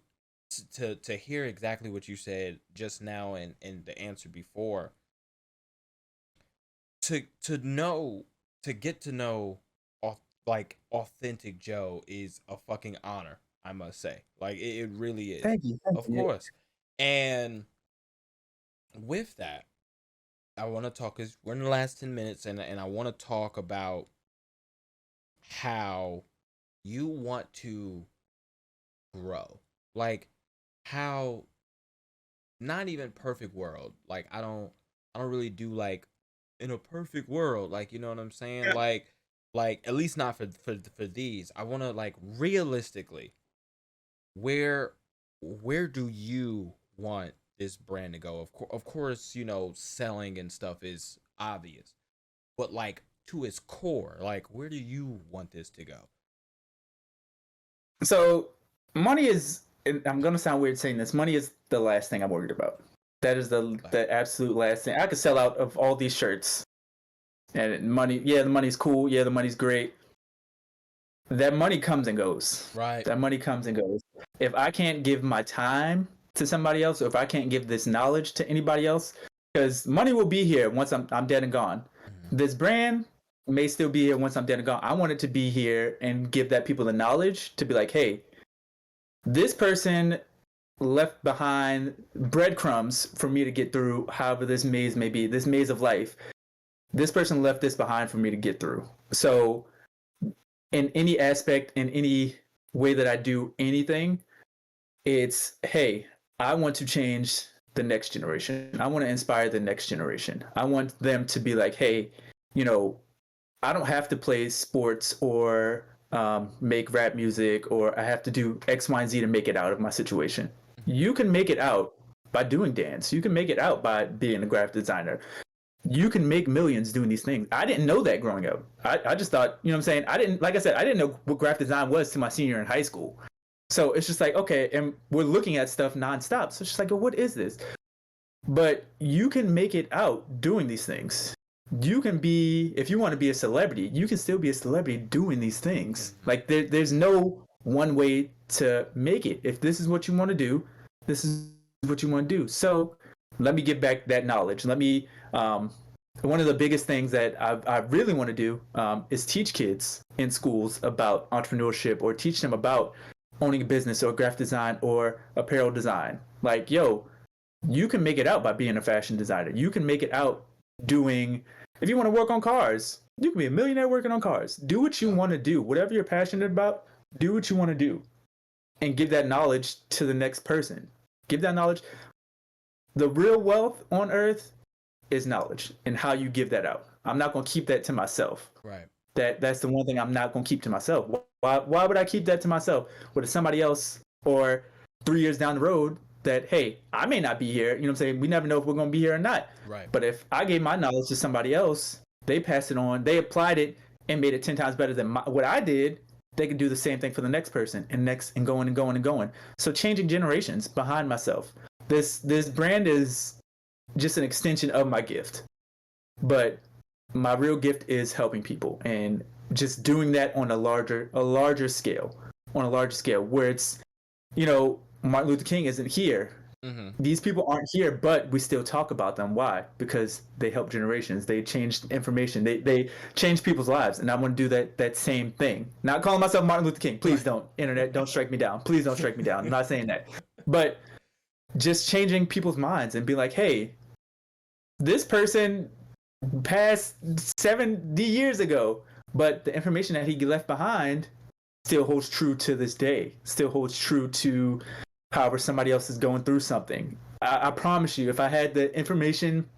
to hear exactly what you said just now and the answer before, to know to get to know like authentic Joe is a fucking honor, I must say. Like it really is. Thank you. Thank Of you. course. And with that, I want to talk cuz we're in the last 10 minutes and I want to talk about how you want to grow. Like how not even perfect world. Like I don't really do like in a perfect world, like you know what I'm saying? Like at least not for these. I want to like realistically where where do you want this brand to go? Of course, you know, selling and stuff is obvious. But like to its core, like where do you want this to go? So money is, and I'm gonna sound weird saying this, money is the last thing I'm worried about. That is Like the absolute last thing. I could sell out of all these shirts. And money, yeah, the money's cool, yeah, the money's great. That money comes and goes. right. That money comes and goes. If I can't give my time to somebody else, or if I can't give this knowledge to anybody else, because money will be here once I'm dead and gone. Mhm. This brand may still be here once I'm dead and gone. I want it to be here and give that people the knowledge to be like, hey, this person left behind breadcrumbs for me to get through however this maze may be, this maze of life. This person left this behind for me to get through. So in any aspect, in any way that I do anything, it's, hey, I want to change the next generation. I want to inspire the next generation. I want them to be like, hey, you know, I don't have to play sports or make rap music, or I have to do X, Y, and Z to make it out of my situation. You can make it out by doing dance. You can make it out by being a graphic designer. You can make millions doing these things. I didn't know that growing up. I just thought, you know what I'm saying? I didn't, like I said, I didn't know what graphic design was to my senior in high school. So it's just like, okay, and we're looking at stuff nonstop. So it's just like, what is this? But you can make it out doing these things. You can be, if you want to be a celebrity, you can still be a celebrity doing these things. Mhm. Like there's no one way to make it. If this is what you want to do, this is what you want to do. So let me give back that knowledge. Let me, one of the biggest things that I really want to do is teach kids in schools about entrepreneurship, or teach them about owning a business or graphic design or apparel design. Like, yo, you can make it out by being a fashion designer. You can make it out doing, if you want to work on cars, you can be a millionaire working on cars. Do what you want to do. Whatever you're passionate about, do what you want to do, and give that knowledge to the next person. Give that knowledge. The real wealth on earth is knowledge, and how you give that out. I'm not going to keep that to myself. Right. That's the one thing I'm not going to keep to myself. Why would I keep that to myself? What if somebody else, or 3 years down the road, that, hey, I may not be here, you know what I'm saying? We never know if we're going to be here or not. Right. But if I gave my knowledge to somebody else, they passed it on, they applied it and made it 10 times better than what I did, they could do the same thing for the next person, and next, and going and going and going. So changing generations behind myself. This brand is just an extension of my gift. But my real gift is helping people, and just doing that on a larger scale, where it's, you know, Martin Luther King isn't here. Mm-hmm. These people aren't here, but we still talk about them. Why? Because they help generations. They changed information. They changed people's lives, and I want to do that same thing. Not calling myself Martin Luther King. Please don't. Internet, don't strike me down. Please don't strike me down. I'm not saying that. But just changing people's minds and be like, hey, this person passed 70 years ago, but the information that he left behind still holds true to this day. Still holds true to however somebody else is going through something. I promise you, if I had the information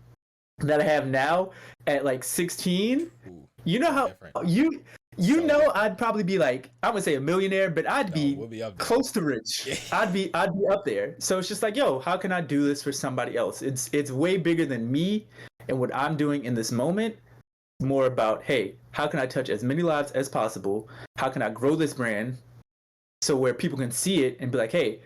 that I have now at like 16, Ooh, you know how different. you So know different. I'd probably be like, I wouldn't say a millionaire, but I'd be We'll be up there. close to rich. I'd be up there. So it's just like, yo, how can I do this for somebody else? It's way bigger than me and what I'm doing in this moment. More about, hey, how can I touch as many lives as possible? How can I grow this brand so where people can see it and be like, hey,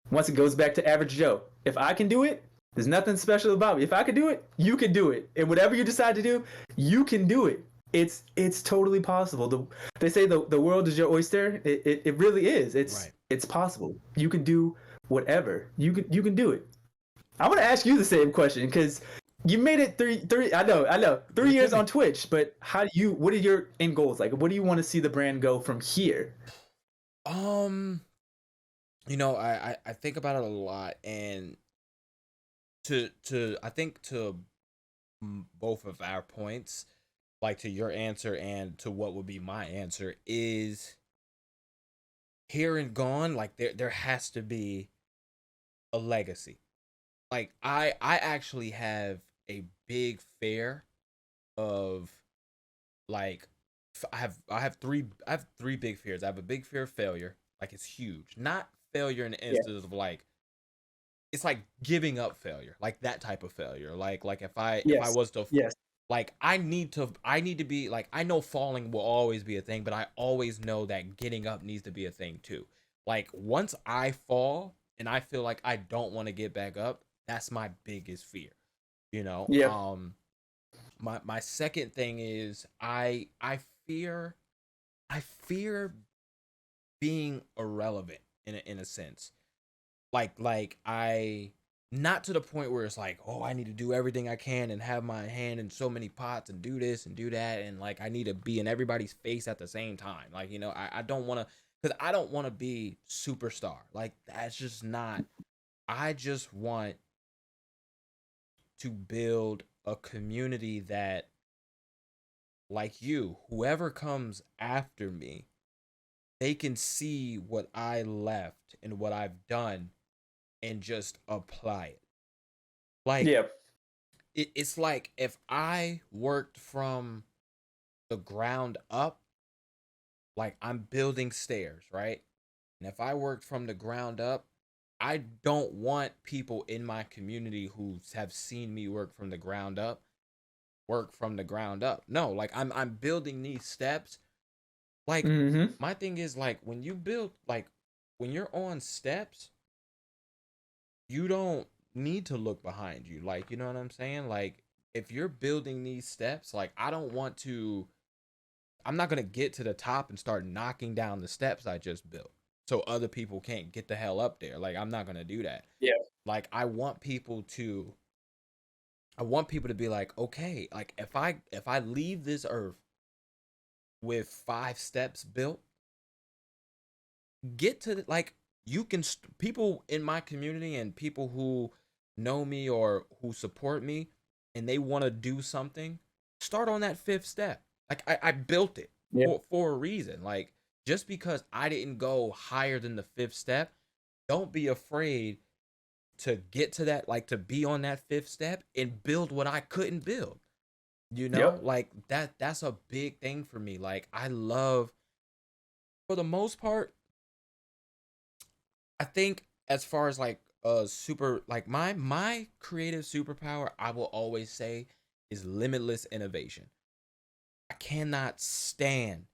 once it goes back to average Joe, if I can do it, there's nothing special about me. If I can do it, you can do it. And whatever you decide to do, you can do it. It's totally possible. They say the world is your oyster. It really is. It's possible. You can do whatever. You can do it. I want to ask you the same question, because you made it three. I know, 3 years Jimmy. on Twitch. But what are your end goals? Like, what do you want to see the brand go from here? Um, I think about it a lot, and to I think to both of our points, like to your answer and to what would be my answer, is here and gone. Like there has to be a legacy. Like I actually have a big fear of, like, I have three big fears. I have a big fear of failure, like it's huge. Not failure in the Yeah. instance of like it's like giving up failure, like that type of failure. Like if I Yes. was to, Yes. like, I need to be like, I know falling will always be a thing, but I always know that getting up needs to be a thing too. Like once I fall and I feel like I don't want to get back up, that's my biggest fear. You know? Yep. My second thing is fear I fear being irrelevant in a sense. Like I, not to the point where it's like, oh, I need to do everything I can and have my hand in so many pots and do this and do that, and like I need to be in everybody's face at the same time. Like, I don't want to, because I don't want to be superstar. Like that's just not. I just want to build a community that, like you, whoever comes after me, they can see what I left and what I've done and just apply it. Like Yep. it's like if I worked from the ground up, like I'm building stairs, right? And if I worked from the ground up, I don't want people in my community who have seen me work from the ground up. No, like I'm building these steps. Like Mm-hmm. my thing is, like, when you build, like, when you're on steps, you don't need to look behind you. Like, you know what I'm saying? Like if you're building these steps, like I'm not gonna get to the top and start knocking down the steps I just built so other people can't get the hell up there. Like I'm not gonna do that. Yeah. Like I want people to be like, okay, like if I leave this earth with 5 steps built, get to like, you can people in my community and people who know me or who support me and they want to do something, start on that 5th step. Like I built it Yeah. for a reason. Like just because I didn't go higher than the 5th step, don't be afraid to get to that, like to be on that 5th step and build what I couldn't build. Yep. Like that's a big thing for me. Like I love, for the most part, I think, as far as like super, like my creative superpower, I will always say, is limitless innovation. I cannot stand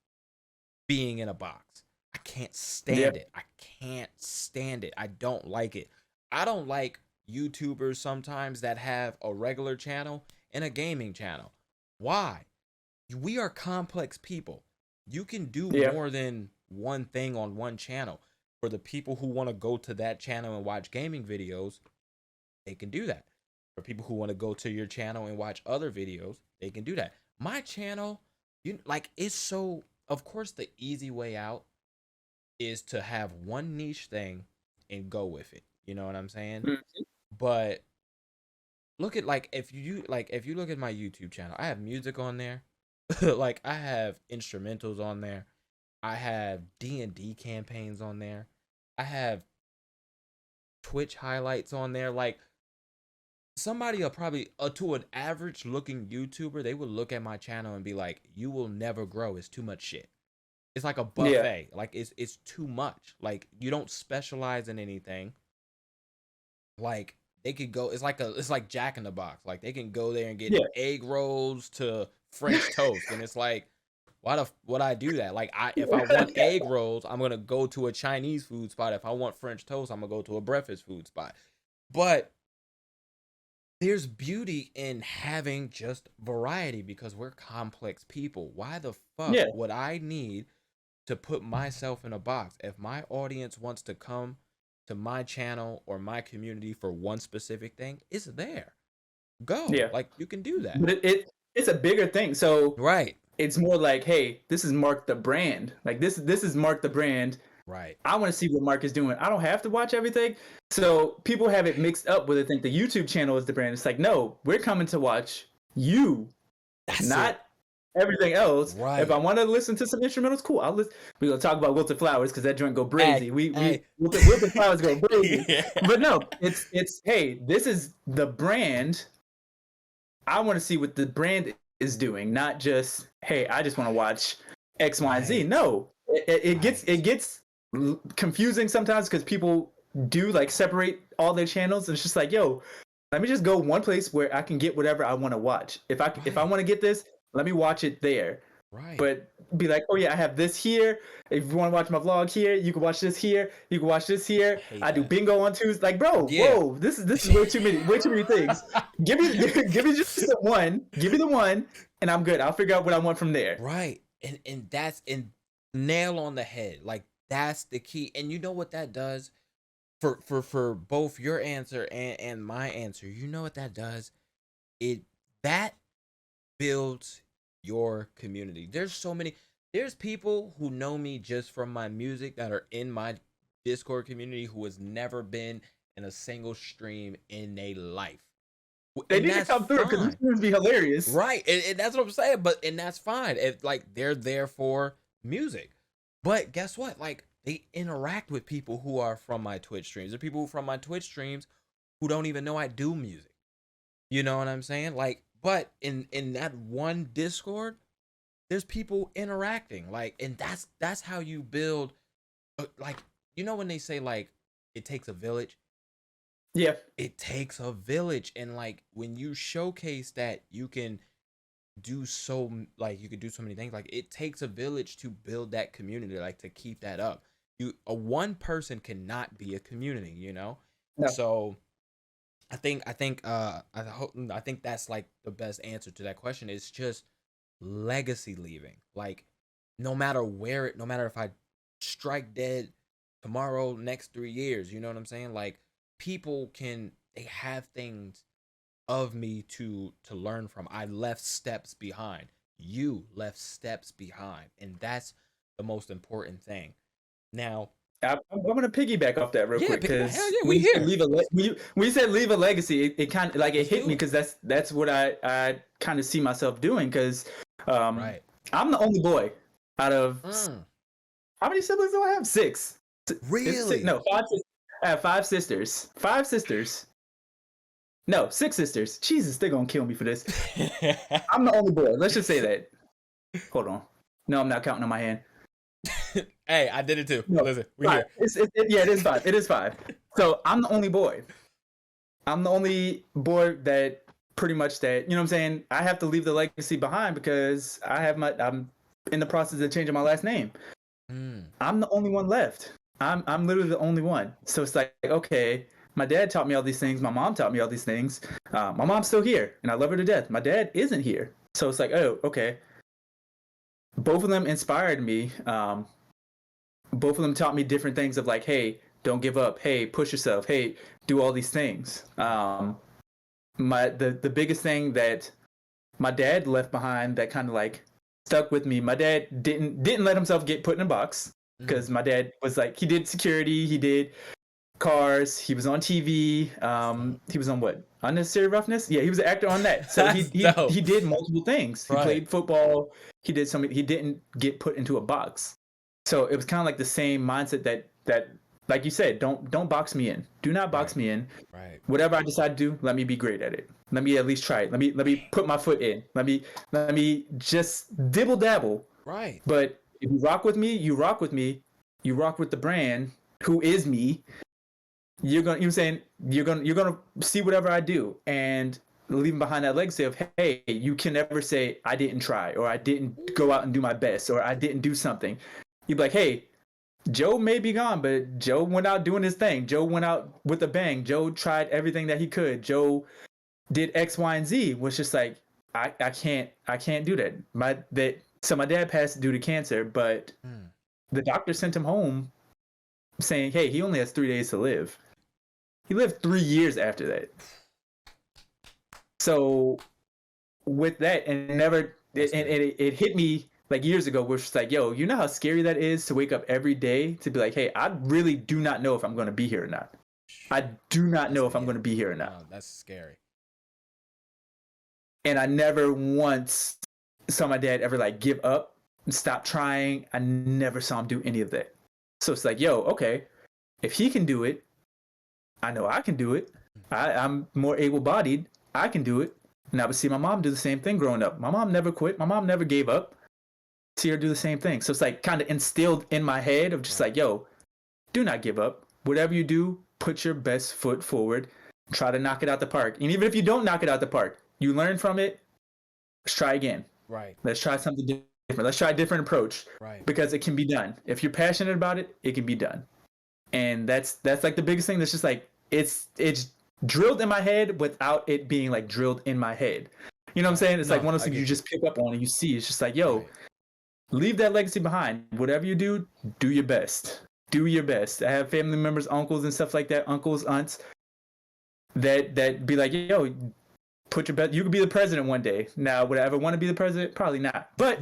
being in a box. I can't stand Yep. it. I can't stand it. I don't like it. I don't like YouTubers sometimes that have a regular channel and a gaming channel. Why? We are complex people. You can do Yep. more than one thing on one channel. For the people who want to go to that channel and watch gaming videos, they can do that. For people who want to go to your channel and watch other videos, they can do that. My channel, like, it's so, of course the easy way out is to have one niche thing and go with it. You know what I'm saying? Mm. But look at, like, if you look at my YouTube channel, I have music on there. Like I have instrumentals on there. I have D&D campaigns on there. I have Twitch highlights on there. Like somebody will probably, to an average looking YouTuber, they would look at my channel and be like, "You will never grow. It's too much shit." It's like a Yeah. buffet. Like it's too much. Like you don't specialize in anything. Like they could go. It's like Jack in the Box. Like they can go there and get Yeah. egg rolls to French toast, and it's like, why the would I do that? Like if I want egg rolls, I'm gonna go to a Chinese food spot. If I want French toast, I'm gonna go to a breakfast food spot. But there's beauty in having just variety because we're complex people. Why the fuck Yeah. would I need to put myself in a box? If my audience wants to come to my channel or my community for one specific thing, it's there. go. Yeah. Like you can do that. But it's a bigger thing. So Right. it's more like, hey, this is Mark the brand. Like this is Mark the brand. Right. I want to see what Mark is doing. I don't have to watch everything. So people have it mixed up where they think the YouTube channel is the brand. It's like, no, we're coming to watch you, That's not it. everything else. Right. If I want to listen to some instrumentals, cool. I'll listen. We're gonna talk about Wilted Flowers because that joint go Hey, brazy. We hey. Wilted Flowers go brazy. Yeah. But no, it's hey, this is the brand. I want to see what the brand is doing, not just hey, I just want to watch X, Y, and Z. Right. No, it gets Right. it gets confusing sometimes because people do like separate all their channels, and it's just like, yo, let me just go one place where I can get whatever I want to watch. If I Right. want to get this, let me watch it there. Right. But be like, oh yeah, I have this here. If you want to watch my vlog here, you can watch this here. You can watch this here. hate I do that. bingo on Tuesdays. Like, bro, Yeah. whoa, this is way too many things. Give me just the one. Give me the one, and I'm good. I'll figure out what I want from there. Right. And that's nail on the head. Like that's the key. And you know what that does for both your answer and my answer. You know what that does? That builds your community. There's people who know me just from my music that are in my Discord community who has never been in a single stream in their life. They And need to that's come through because this fine. would be hilarious. Right. And that's what I'm saying. And that's fine. If like they're there for music. But guess what? Like they interact with people who are from my Twitch streams. There are people from my Twitch streams who don't even know I do music. You know what I'm saying? Like, but in that one Discord, there's people interacting. Like, and that's how you build. Like, you know when they say like it takes a village. Yeah. It takes a village, and like when you showcase that you can do so like you could do so many things. Like it takes a village to build that community. Like to keep that up. A one person cannot be a community. You know. No. So I think I think that's like the best answer to that question. It's just legacy leaving. Like no matter if I strike dead tomorrow, next 3 years, you know what I'm saying? Like people they have things of me to learn from. I left steps behind. You left steps behind, and that's the most important thing. Now, I'm going to piggyback off that real quick hell because yeah, we here. when you said leave a legacy, it kind of like it hit me it. because that's what I kind of see myself doing because Right. I'm the only boy out of how many siblings do I have? 6. Really? No, 5. I have 5 sisters. 5 sisters. No, 6 sisters. Jesus, they're gonna kill me for this. I'm the only boy. Let's just say that. Hold on. No, I'm not counting on my hand. Hey, I did it too. No, Listen, we 5. here. Yeah, it is 5. It is 5. So I'm the only boy. I'm the only boy that pretty much that, you know what I'm saying? I have to leave the legacy behind because I'm in the process of changing my last name. I'm the only one left. I'm literally the only one. So it's like, okay, my dad taught me all these things. My mom taught me all these things. My mom's still here, and I love her to death. My dad isn't here. So it's like, oh, okay. Both of them inspired me. Both of them taught me different things of like, hey, don't give up. Hey, push yourself. Hey, do all these things. The biggest thing that my dad left behind that kind of like stuck with me. My dad didn't let himself get put in a box because my dad was like, he did security, he did cars, he was on TV. He was on what? Unnecessary Roughness? Yeah, he was an actor on that. So he did multiple things. He played football. He did something. He didn't get put into a box. So it was kind of like the same mindset that like you said, don't box me in. Do not box me in. Right. Whatever I decide to do, let me be great at it. Let me at least try it. Let me put my foot in. Let me just dibble dabble. Right. But if you rock with me, you rock with me. You rock with the brand, who is me. You're gonna see whatever I do and leaving behind that legacy of, hey, you can never say I didn't try or I didn't go out and do my best or I didn't do something. You'd be like, hey, Joe may be gone, but Joe went out doing his thing. Joe went out with a bang. Joe tried everything that he could. Joe did X, Y, and Z. Was just like, I can't do that. So my dad passed due to cancer, but the doctor sent him home saying, hey, he only has 3 days to live. He lived 3 years after that. So with that, and it hit me like years ago, where it's like, yo, you know how scary that is to wake up every day to be like, hey, I really do not know if I'm going to be here or not. I do not know if I'm going to be here or not. No, that's scary. And I never once saw my dad ever like give up and stop trying. I never saw him do any of that. So it's like, yo, okay, if he can do it, I know I can do it. I'm more able-bodied. I can do it. And I would see my mom do the same thing growing up. My mom never quit. My mom never gave up. See her do the same thing. So it's like kind of instilled in my head of just like, yo, do not give up. Whatever you do, put your best foot forward. Try to knock it out the park. And even if you don't knock it out the park, you learn from it. Let's try again. Right. Let's try something different. Let's try a different approach. Right. Because it can be done. If you're passionate about it, it can be done. And that's like the biggest thing. That's just like it's drilled in my head without it being like drilled in my head. You know what I'm saying? It's like one of those things you just pick up on and you see. It's just like, yo, leave that legacy behind. Whatever you do, do your best. Do your best. I have family members, uncles and stuff like that, uncles, aunts, that be like, yo, put your best. You could be the president one day. Now, would I ever want to be the president? Probably not. But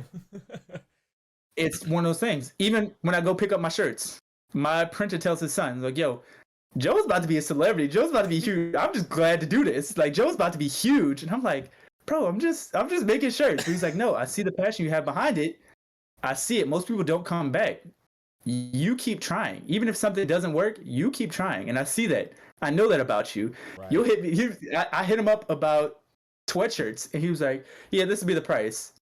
it's one of those things. Even when I go pick up my shirts, my printer tells his son, like, yo, Joe's about to be a celebrity. Joe's about to be huge. I'm just glad to do this. Like, Joe's about to be huge. And I'm like, bro, I'm just making shirts. But he's like, no, I see the passion you have behind it. I see it. Most people don't come back. You keep trying. Even if something doesn't work, you keep trying. And I see that. I know that about you. Right. You'll hit me. I hit him up about sweatshirts. And he was like, yeah, this will be the price.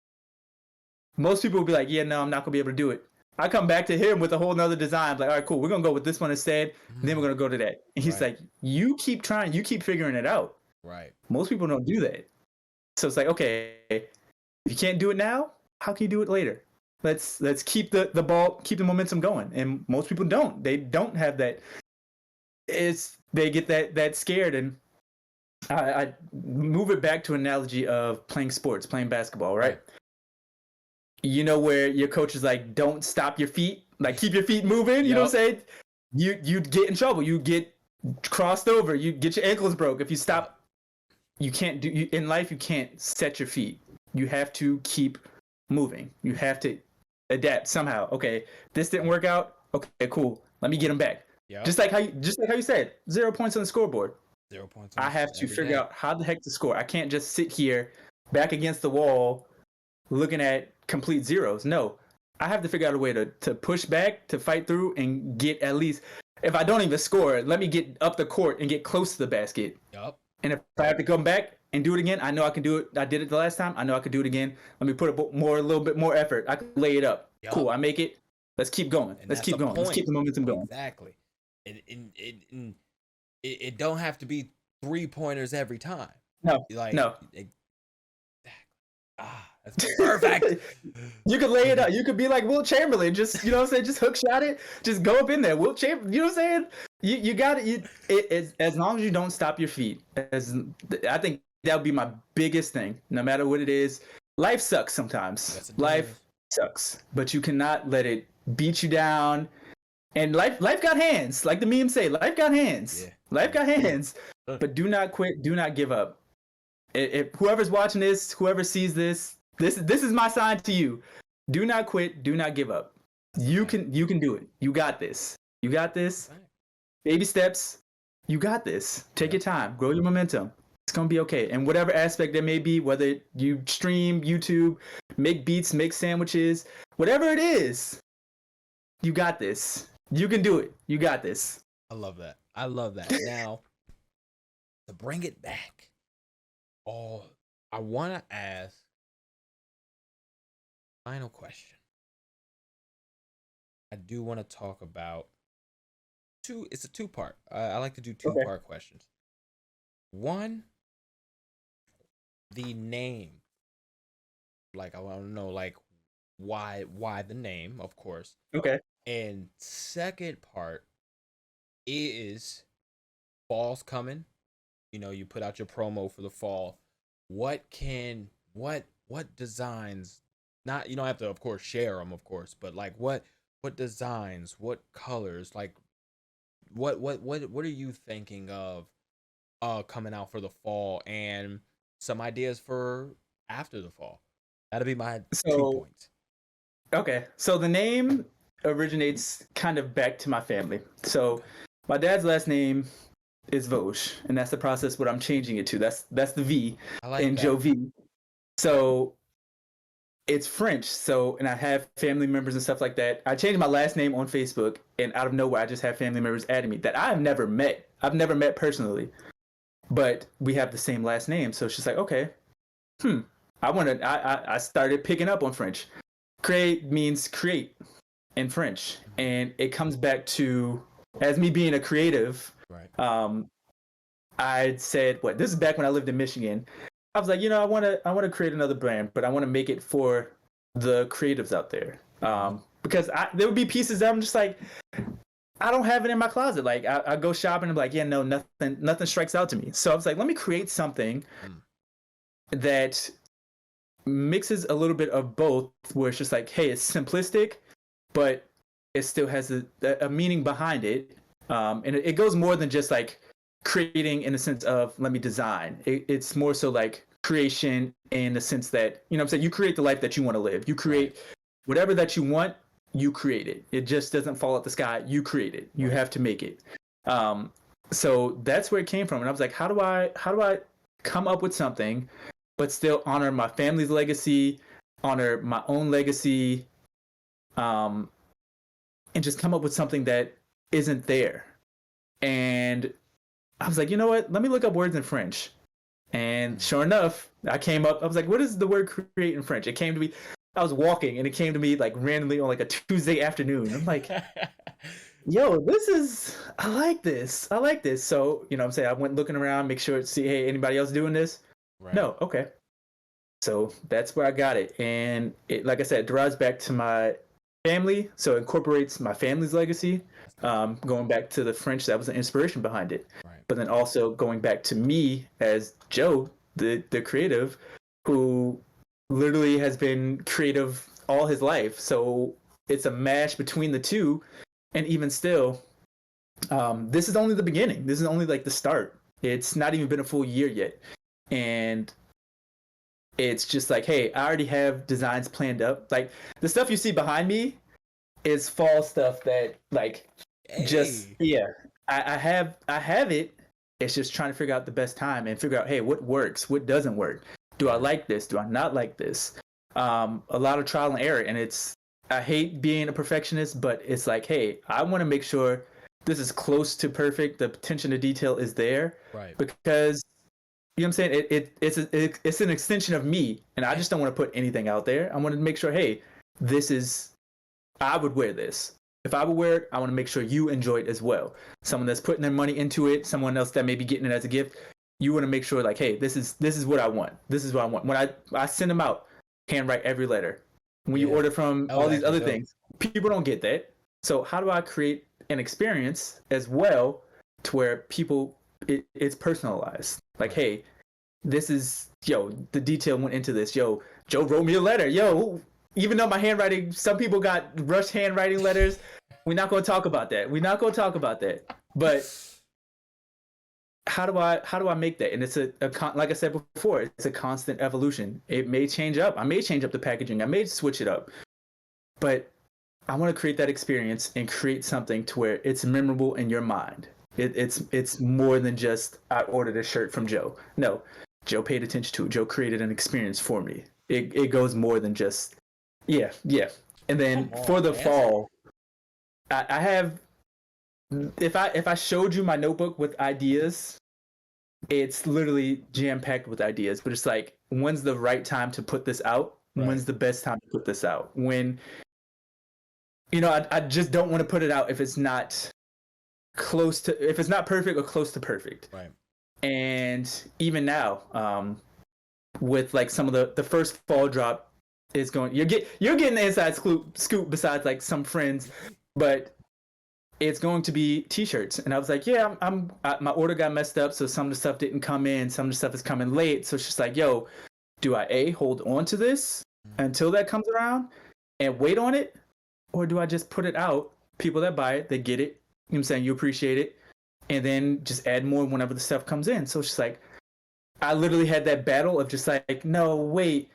Most people will be like, yeah, no, I'm not going to be able to do it. I come back to him with a whole nother design. I'm like, all right, cool. We're going to go with this one instead. And then we're going to go to that. And he's like, you keep trying. You keep figuring it out. Right. Most people don't do that. So it's like, okay, if you can't do it now, how can you do it later? Let's keep the momentum going. And most people don't. They don't have that. They get that scared. And I move it back to an analogy of playing sports, playing basketball, right? You know, where your coach is like, don't stop your feet, like keep your feet moving. You know what I'm saying? You get in trouble. You get crossed over. You get your ankles broke. If you stop, you can't do in life. You can't set your feet. You have to keep moving. You have to adapt somehow. Okay, this didn't work out. Okay, cool. Let me get them back. Yep. Just like how you said, 0 points on the scoreboard. 0 points. I have to figure out how the heck to score. I can't just sit here back against the wall looking at complete zeros. No, I have to figure out a way to push back, to fight through, and get at least, if I don't even score, let me get up the court and get close to the basket. Yep. And if I have to come back and do it again, I know I can do it. I did it the last time. I know I can do it again. Let me put a little bit more effort. I can lay it up. Yep. Cool, I make it. Let's keep going. Let's keep going. Let's keep the momentum going. Exactly. It don't have to be 3-pointers every time. No. That's perfect. You could lay it up. You could be like Wilt Chamberlain, just, you know what I'm saying, just hook shot it, just go up in there. Wilt Chamberlain, you know what I'm saying? You got it. As long as you don't stop your feet. I think that would be my biggest thing. No matter what it is, life sucks sometimes. Life sucks, but you cannot let it beat you down. And life got hands, like the memes say. Life got hands. Yeah. Life got hands. But do not quit. Do not give up. If whoever's watching this, whoever sees this is my sign to you. Do not quit. Do not give up. You can do it. You got this. You got this. Baby steps. You got this. Take your time. Grow your momentum. It's going to be okay. And whatever aspect there may be, whether you stream, YouTube, make beats, make sandwiches, whatever it is, you got this. You can do it. You got this. I love that. Now, to bring it back, I want to ask final question. I do want to talk about it's a two-part. I like to do two-part questions. One, the name. Like, I want to know, like, why the name, of course. Okay. And second part is fall's coming. You know, you put out your promo for the fall. What designs, not, you don't have to, of course, share them, of course, but like what designs, what colors, like what are you thinking of coming out for the fall? And some ideas for after the fall. That'll be my 2 points. Okay, so the name originates kind of back to my family. So my dad's last name is Vosges, and that's the process what I'm changing it to. That's the V in Joe V. So it's French. So, and I have family members and stuff like that. I changed my last name on Facebook, and out of nowhere, I just have family members adding me that I've never met. I've never met personally, but we have the same last name. So it's just like, okay, I started picking up on French. Create means create in French, and it comes back to as me being a creative. Right. I said, what? This is back when I lived in Michigan. I was like, I want to create another brand, but I want to make it for the creatives out there. Because there would be pieces that I'm just like, I don't have it in my closet. Like I go shopping and I'm like, yeah, no, nothing strikes out to me. So I was like, let me create something that mixes a little bit of both, where it's just like, hey, it's simplistic, but it still has a meaning behind it. And it goes more than just like creating in the sense of let me design. It's more so like creation in the sense that, what I'm saying, you create the life that you want to live. You create whatever that you want, you create it. It just doesn't fall out the sky. You create it. You have to make it. So that's where it came from. And I was like, how do I come up with something but still honor my family's legacy, honor my own legacy, and just come up with something that isn't there. And I was like, you know what? Let me look up words in French. And sure enough, I was like, what is the word create in French? It came to me, I was walking and it came to me like randomly on like a Tuesday afternoon. I'm like, yo, I like this. So, what I'm saying, I went looking around, make sure to see, hey, anybody else doing this? Right. No. Okay. So that's where I got it. And it, like I said, derives back to my family. So it incorporates my family's legacy. Going back to the French, that was the inspiration behind it. Right. But then also going back to me as Joe, the creative, who literally has been creative all his life. So it's a mash between the two. And even still, this is only the beginning. This is only like the start. It's not even been a full year yet. And it's just like, hey, I already have designs planned up. Like the stuff you see behind me is fall stuff that like I have it. It's just trying to figure out the best time and figure out, hey, what works, what doesn't work. Do I like this? Do I not like this? A lot of trial and error. And I hate being a perfectionist, but it's like, hey, I want to make sure this is close to perfect. The attention to detail is there. Right. Because you know what I'm saying? It's an extension of me, and I just don't want to put anything out there. I want to make sure, hey, I would wear this. If I would wear it, I want to make sure you enjoy it as well. Someone that's putting their money into it, someone else that may be getting it as a gift, you want to make sure like, hey, this is what I want. This is what I want. When I send them out, handwrite every letter. When you order from all these other things, people don't get that. So how do I create an experience as well to where people, it's personalized? Like, hey, this is, the detail went into this. Joe wrote me a letter. Even though my handwriting, some people got rushed handwriting letters. We're not going to talk about that. But how do I make that? And it's like I said before, it's a constant evolution. It may change up. I may change up the packaging. I may switch it up. But I want to create that experience and create something to where it's memorable in your mind. It's more than just I ordered a shirt from Joe. No, Joe paid attention to it. Joe created an experience for me. It goes more than just yeah. And then for the fall, I have, if I showed you my notebook with ideas, it's literally jam packed with ideas. But it's like, when's the right time to put this out? Right. When's the best time to put this out? When I just don't want to put it out if it's not if it's not perfect or close to perfect. Right. And even now, with like some of the first fall drop is going, you're getting the inside scoop besides like some friends, but it's going to be t-shirts. And I was like, yeah, my order got messed up, so some of the stuff didn't come in, some of the stuff is coming late. So it's just like, yo, do I hold on to this until that comes around and wait on it, or do I just put it out? People that buy it, they get it. You know what I'm saying? You appreciate it. And then just add more whenever the stuff comes in. So it's just like, I literally had that battle of just like, no, wait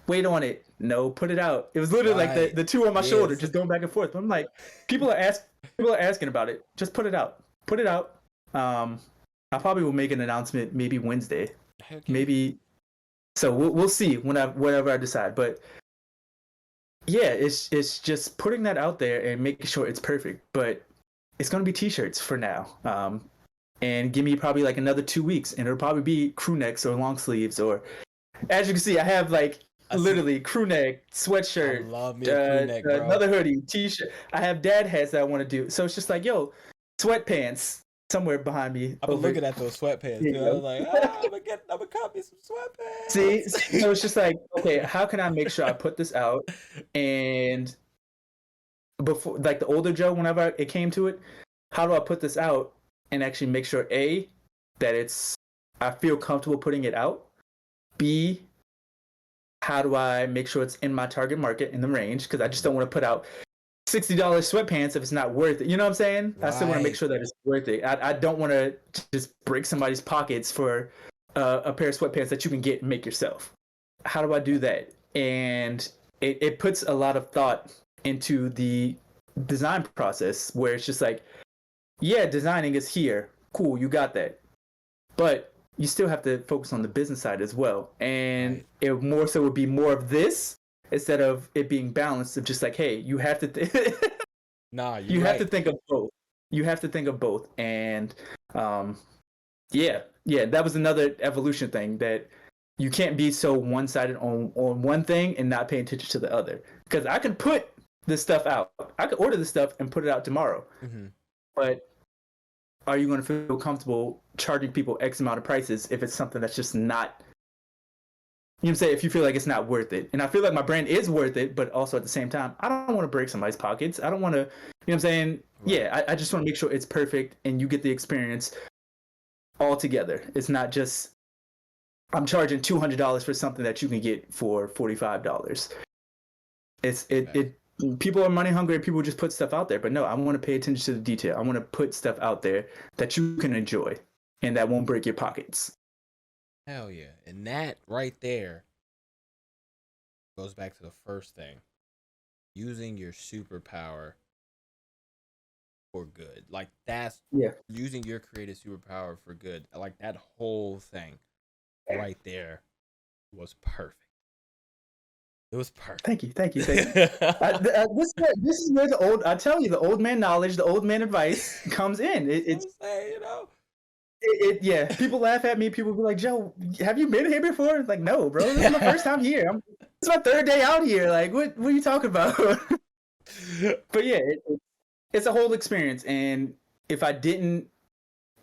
on it. No, put it out. It was literally like Right. the two on my shoulder, Yes. just going back and forth. But I'm like, people are asking about it. Just put it out. Put it out. I probably will make an announcement maybe Wednesday. Okay. Maybe. So we'll see whenever I decide. But yeah, it's just putting that out there and making sure it's perfect. But it's gonna be t-shirts for now. And give me probably like another 2 weeks, and it'll probably be crew necks or long sleeves. Or as you can see, I have like literally crew neck, sweatshirt, I love me a crew neck, bro. another hoodie, t-shirt. I have dad hats that I want to do. So it's just like, yo, sweatpants somewhere behind me. I've been looking at those sweatpants. Too. I was like, I'm gonna copy some sweatpants. See, so it's just like, okay, how can I make sure I put this out? And before, like the older Joe, whenever it came to it, how do I put this out and actually make sure that I feel comfortable putting it out. B, how do I make sure it's in my target market in the range? Because I just don't want to put out $60 sweatpants if it's not worth it. You know what I'm saying? Right. I still want to make sure that it's worth it. I don't want to just break somebody's pockets for a pair of sweatpants that you can get and make yourself. How do I do that? And it puts a lot of thought into the design process, where it's just like, yeah, designing is here. Cool, you got that. But you still have to focus on the business side as well. And right. It more so would be more of this instead of it being balanced of just like, hey, you have to have to think of both. You have to think of both. And yeah, that was another evolution thing, that you can't be so one-sided on one thing and not pay attention to the other. Because I could put this stuff out. I could order this stuff and put it out tomorrow. Mm-hmm. But are you going to feel comfortable charging people X amount of prices if it's something that's just not, you know what I'm saying, if you feel like it's not worth it? And I feel like my brand is worth it, but also at the same time, I don't want to break somebody's pockets. I don't want to, you know what I'm saying? Right. Yeah, I just want to make sure it's perfect and you get the experience all together. It's not just, I'm charging $200 for something that you can get for $45. People are money hungry. People just put stuff out there, but no, I want to pay attention to the detail. I want to put stuff out there that you can enjoy and that won't break your pockets. Hell yeah. And that right there goes back to the first thing. Using your superpower for good. Like that's using your creative superpower for good. Like that whole thing right there was perfect. It was perfect. Thank you. This is where the old man knowledge, the old man advice comes in. It's you know. People laugh at me. People be like, Joe, have you been here before? Like, no, bro. This is my first time here. It's my third day out here. Like, what are you talking about? But yeah, it's a whole experience. And if I didn't,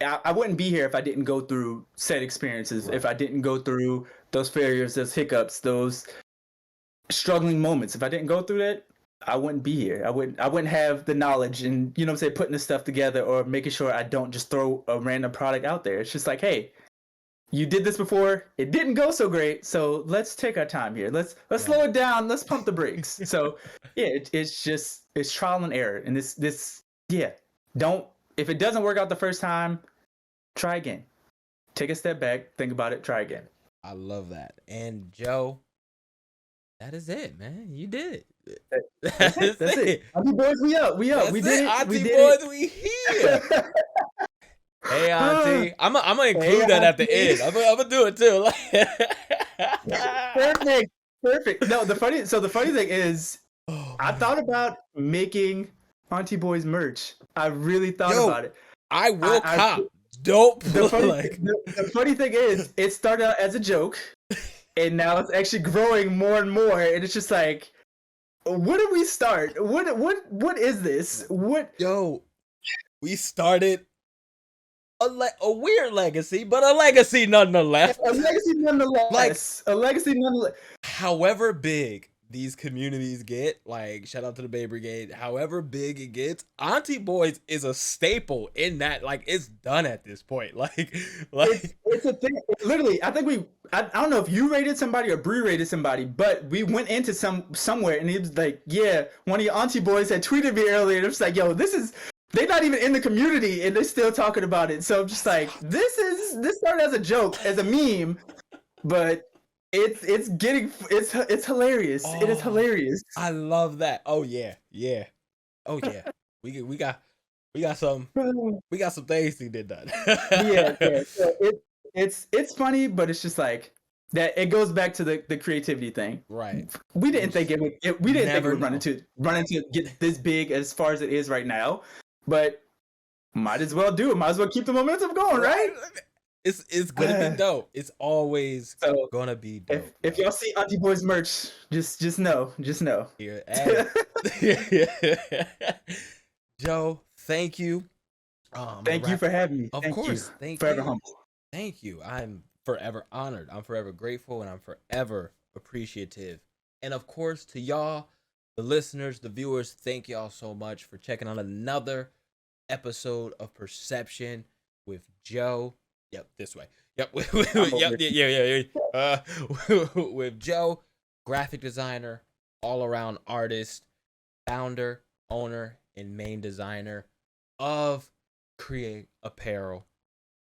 I wouldn't be here if I didn't go through said experiences. Right. If I didn't go through those failures, those hiccups, those struggling moments. If I didn't go through that, I wouldn't be here. I wouldn't have the knowledge and, you know what I'm saying, putting this stuff together or making sure I don't just throw a random product out there. It's just like, hey, you did this before. It didn't go so great. So let's take our time here. Let's slow it down. Let's pump the brakes. So yeah, it's trial and error. And if it doesn't work out the first time, try again. Take a step back, think about it, try again. I love that. And Joe, that is it, man. You did it. That's it. Auntie boys, we up. We did it. Auntie boys, we here. Hey, Auntie. I'm gonna include that at the end. I'm gonna do it too. Perfect. No, the funny thing is, I thought about making Auntie Boys merch. I really thought about it. I will cop. Dope. The funny thing is, it started out as a joke. And now it's actually growing more and more, and it's just like, what did we start? What is this? What? Yo, we started a weird legacy, but a legacy nonetheless. A legacy nonetheless. However big these communities get, like shout out to the Bay Brigade, however big it gets, Auntie Boys is a staple in that. Like it's done at this point. Like it's a thing. Literally, I think I don't know if you rated somebody or Bree rated somebody, but we went into somewhere and it was like, yeah, one of your Auntie Boys had tweeted me earlier. And it was like, yo, this is they're not even in the community and they're still talking about it. So I'm just like, this started as a joke, as a meme, but it's hilarious. It is Oh, hilarious. I love that. Oh yeah, yeah. Oh yeah. We got some things to get done. Yeah. So it's funny, but it's just like that. It goes back to the creativity thing. Right. We didn't think it would. We didn't think it Never would run into get this big as far as it is right now. But might as well do it. Might as well keep the momentum going, right? It's gonna be dope. It's always gonna be dope. If y'all see Auntie Boys merch, just know. Here, Joe, thank you. Thank you for having me. Of Thank course, you. thank Forever you. humble. Thank you. I'm forever honored. I'm forever grateful, and I'm forever appreciative. And of course, to y'all, the listeners, the viewers, thank y'all so much for checking on another episode of Per-Sception with Joe. Yep, this way. Yep, yeah. With Joe, graphic designer, all around artist, founder, owner, and main designer of Create Apparel.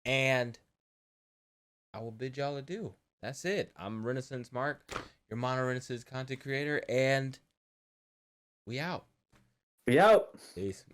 And I will bid y'all adieu. That's it. I'm RenaMarq, your Mono Renaissance content creator, and we out. We out. Peace.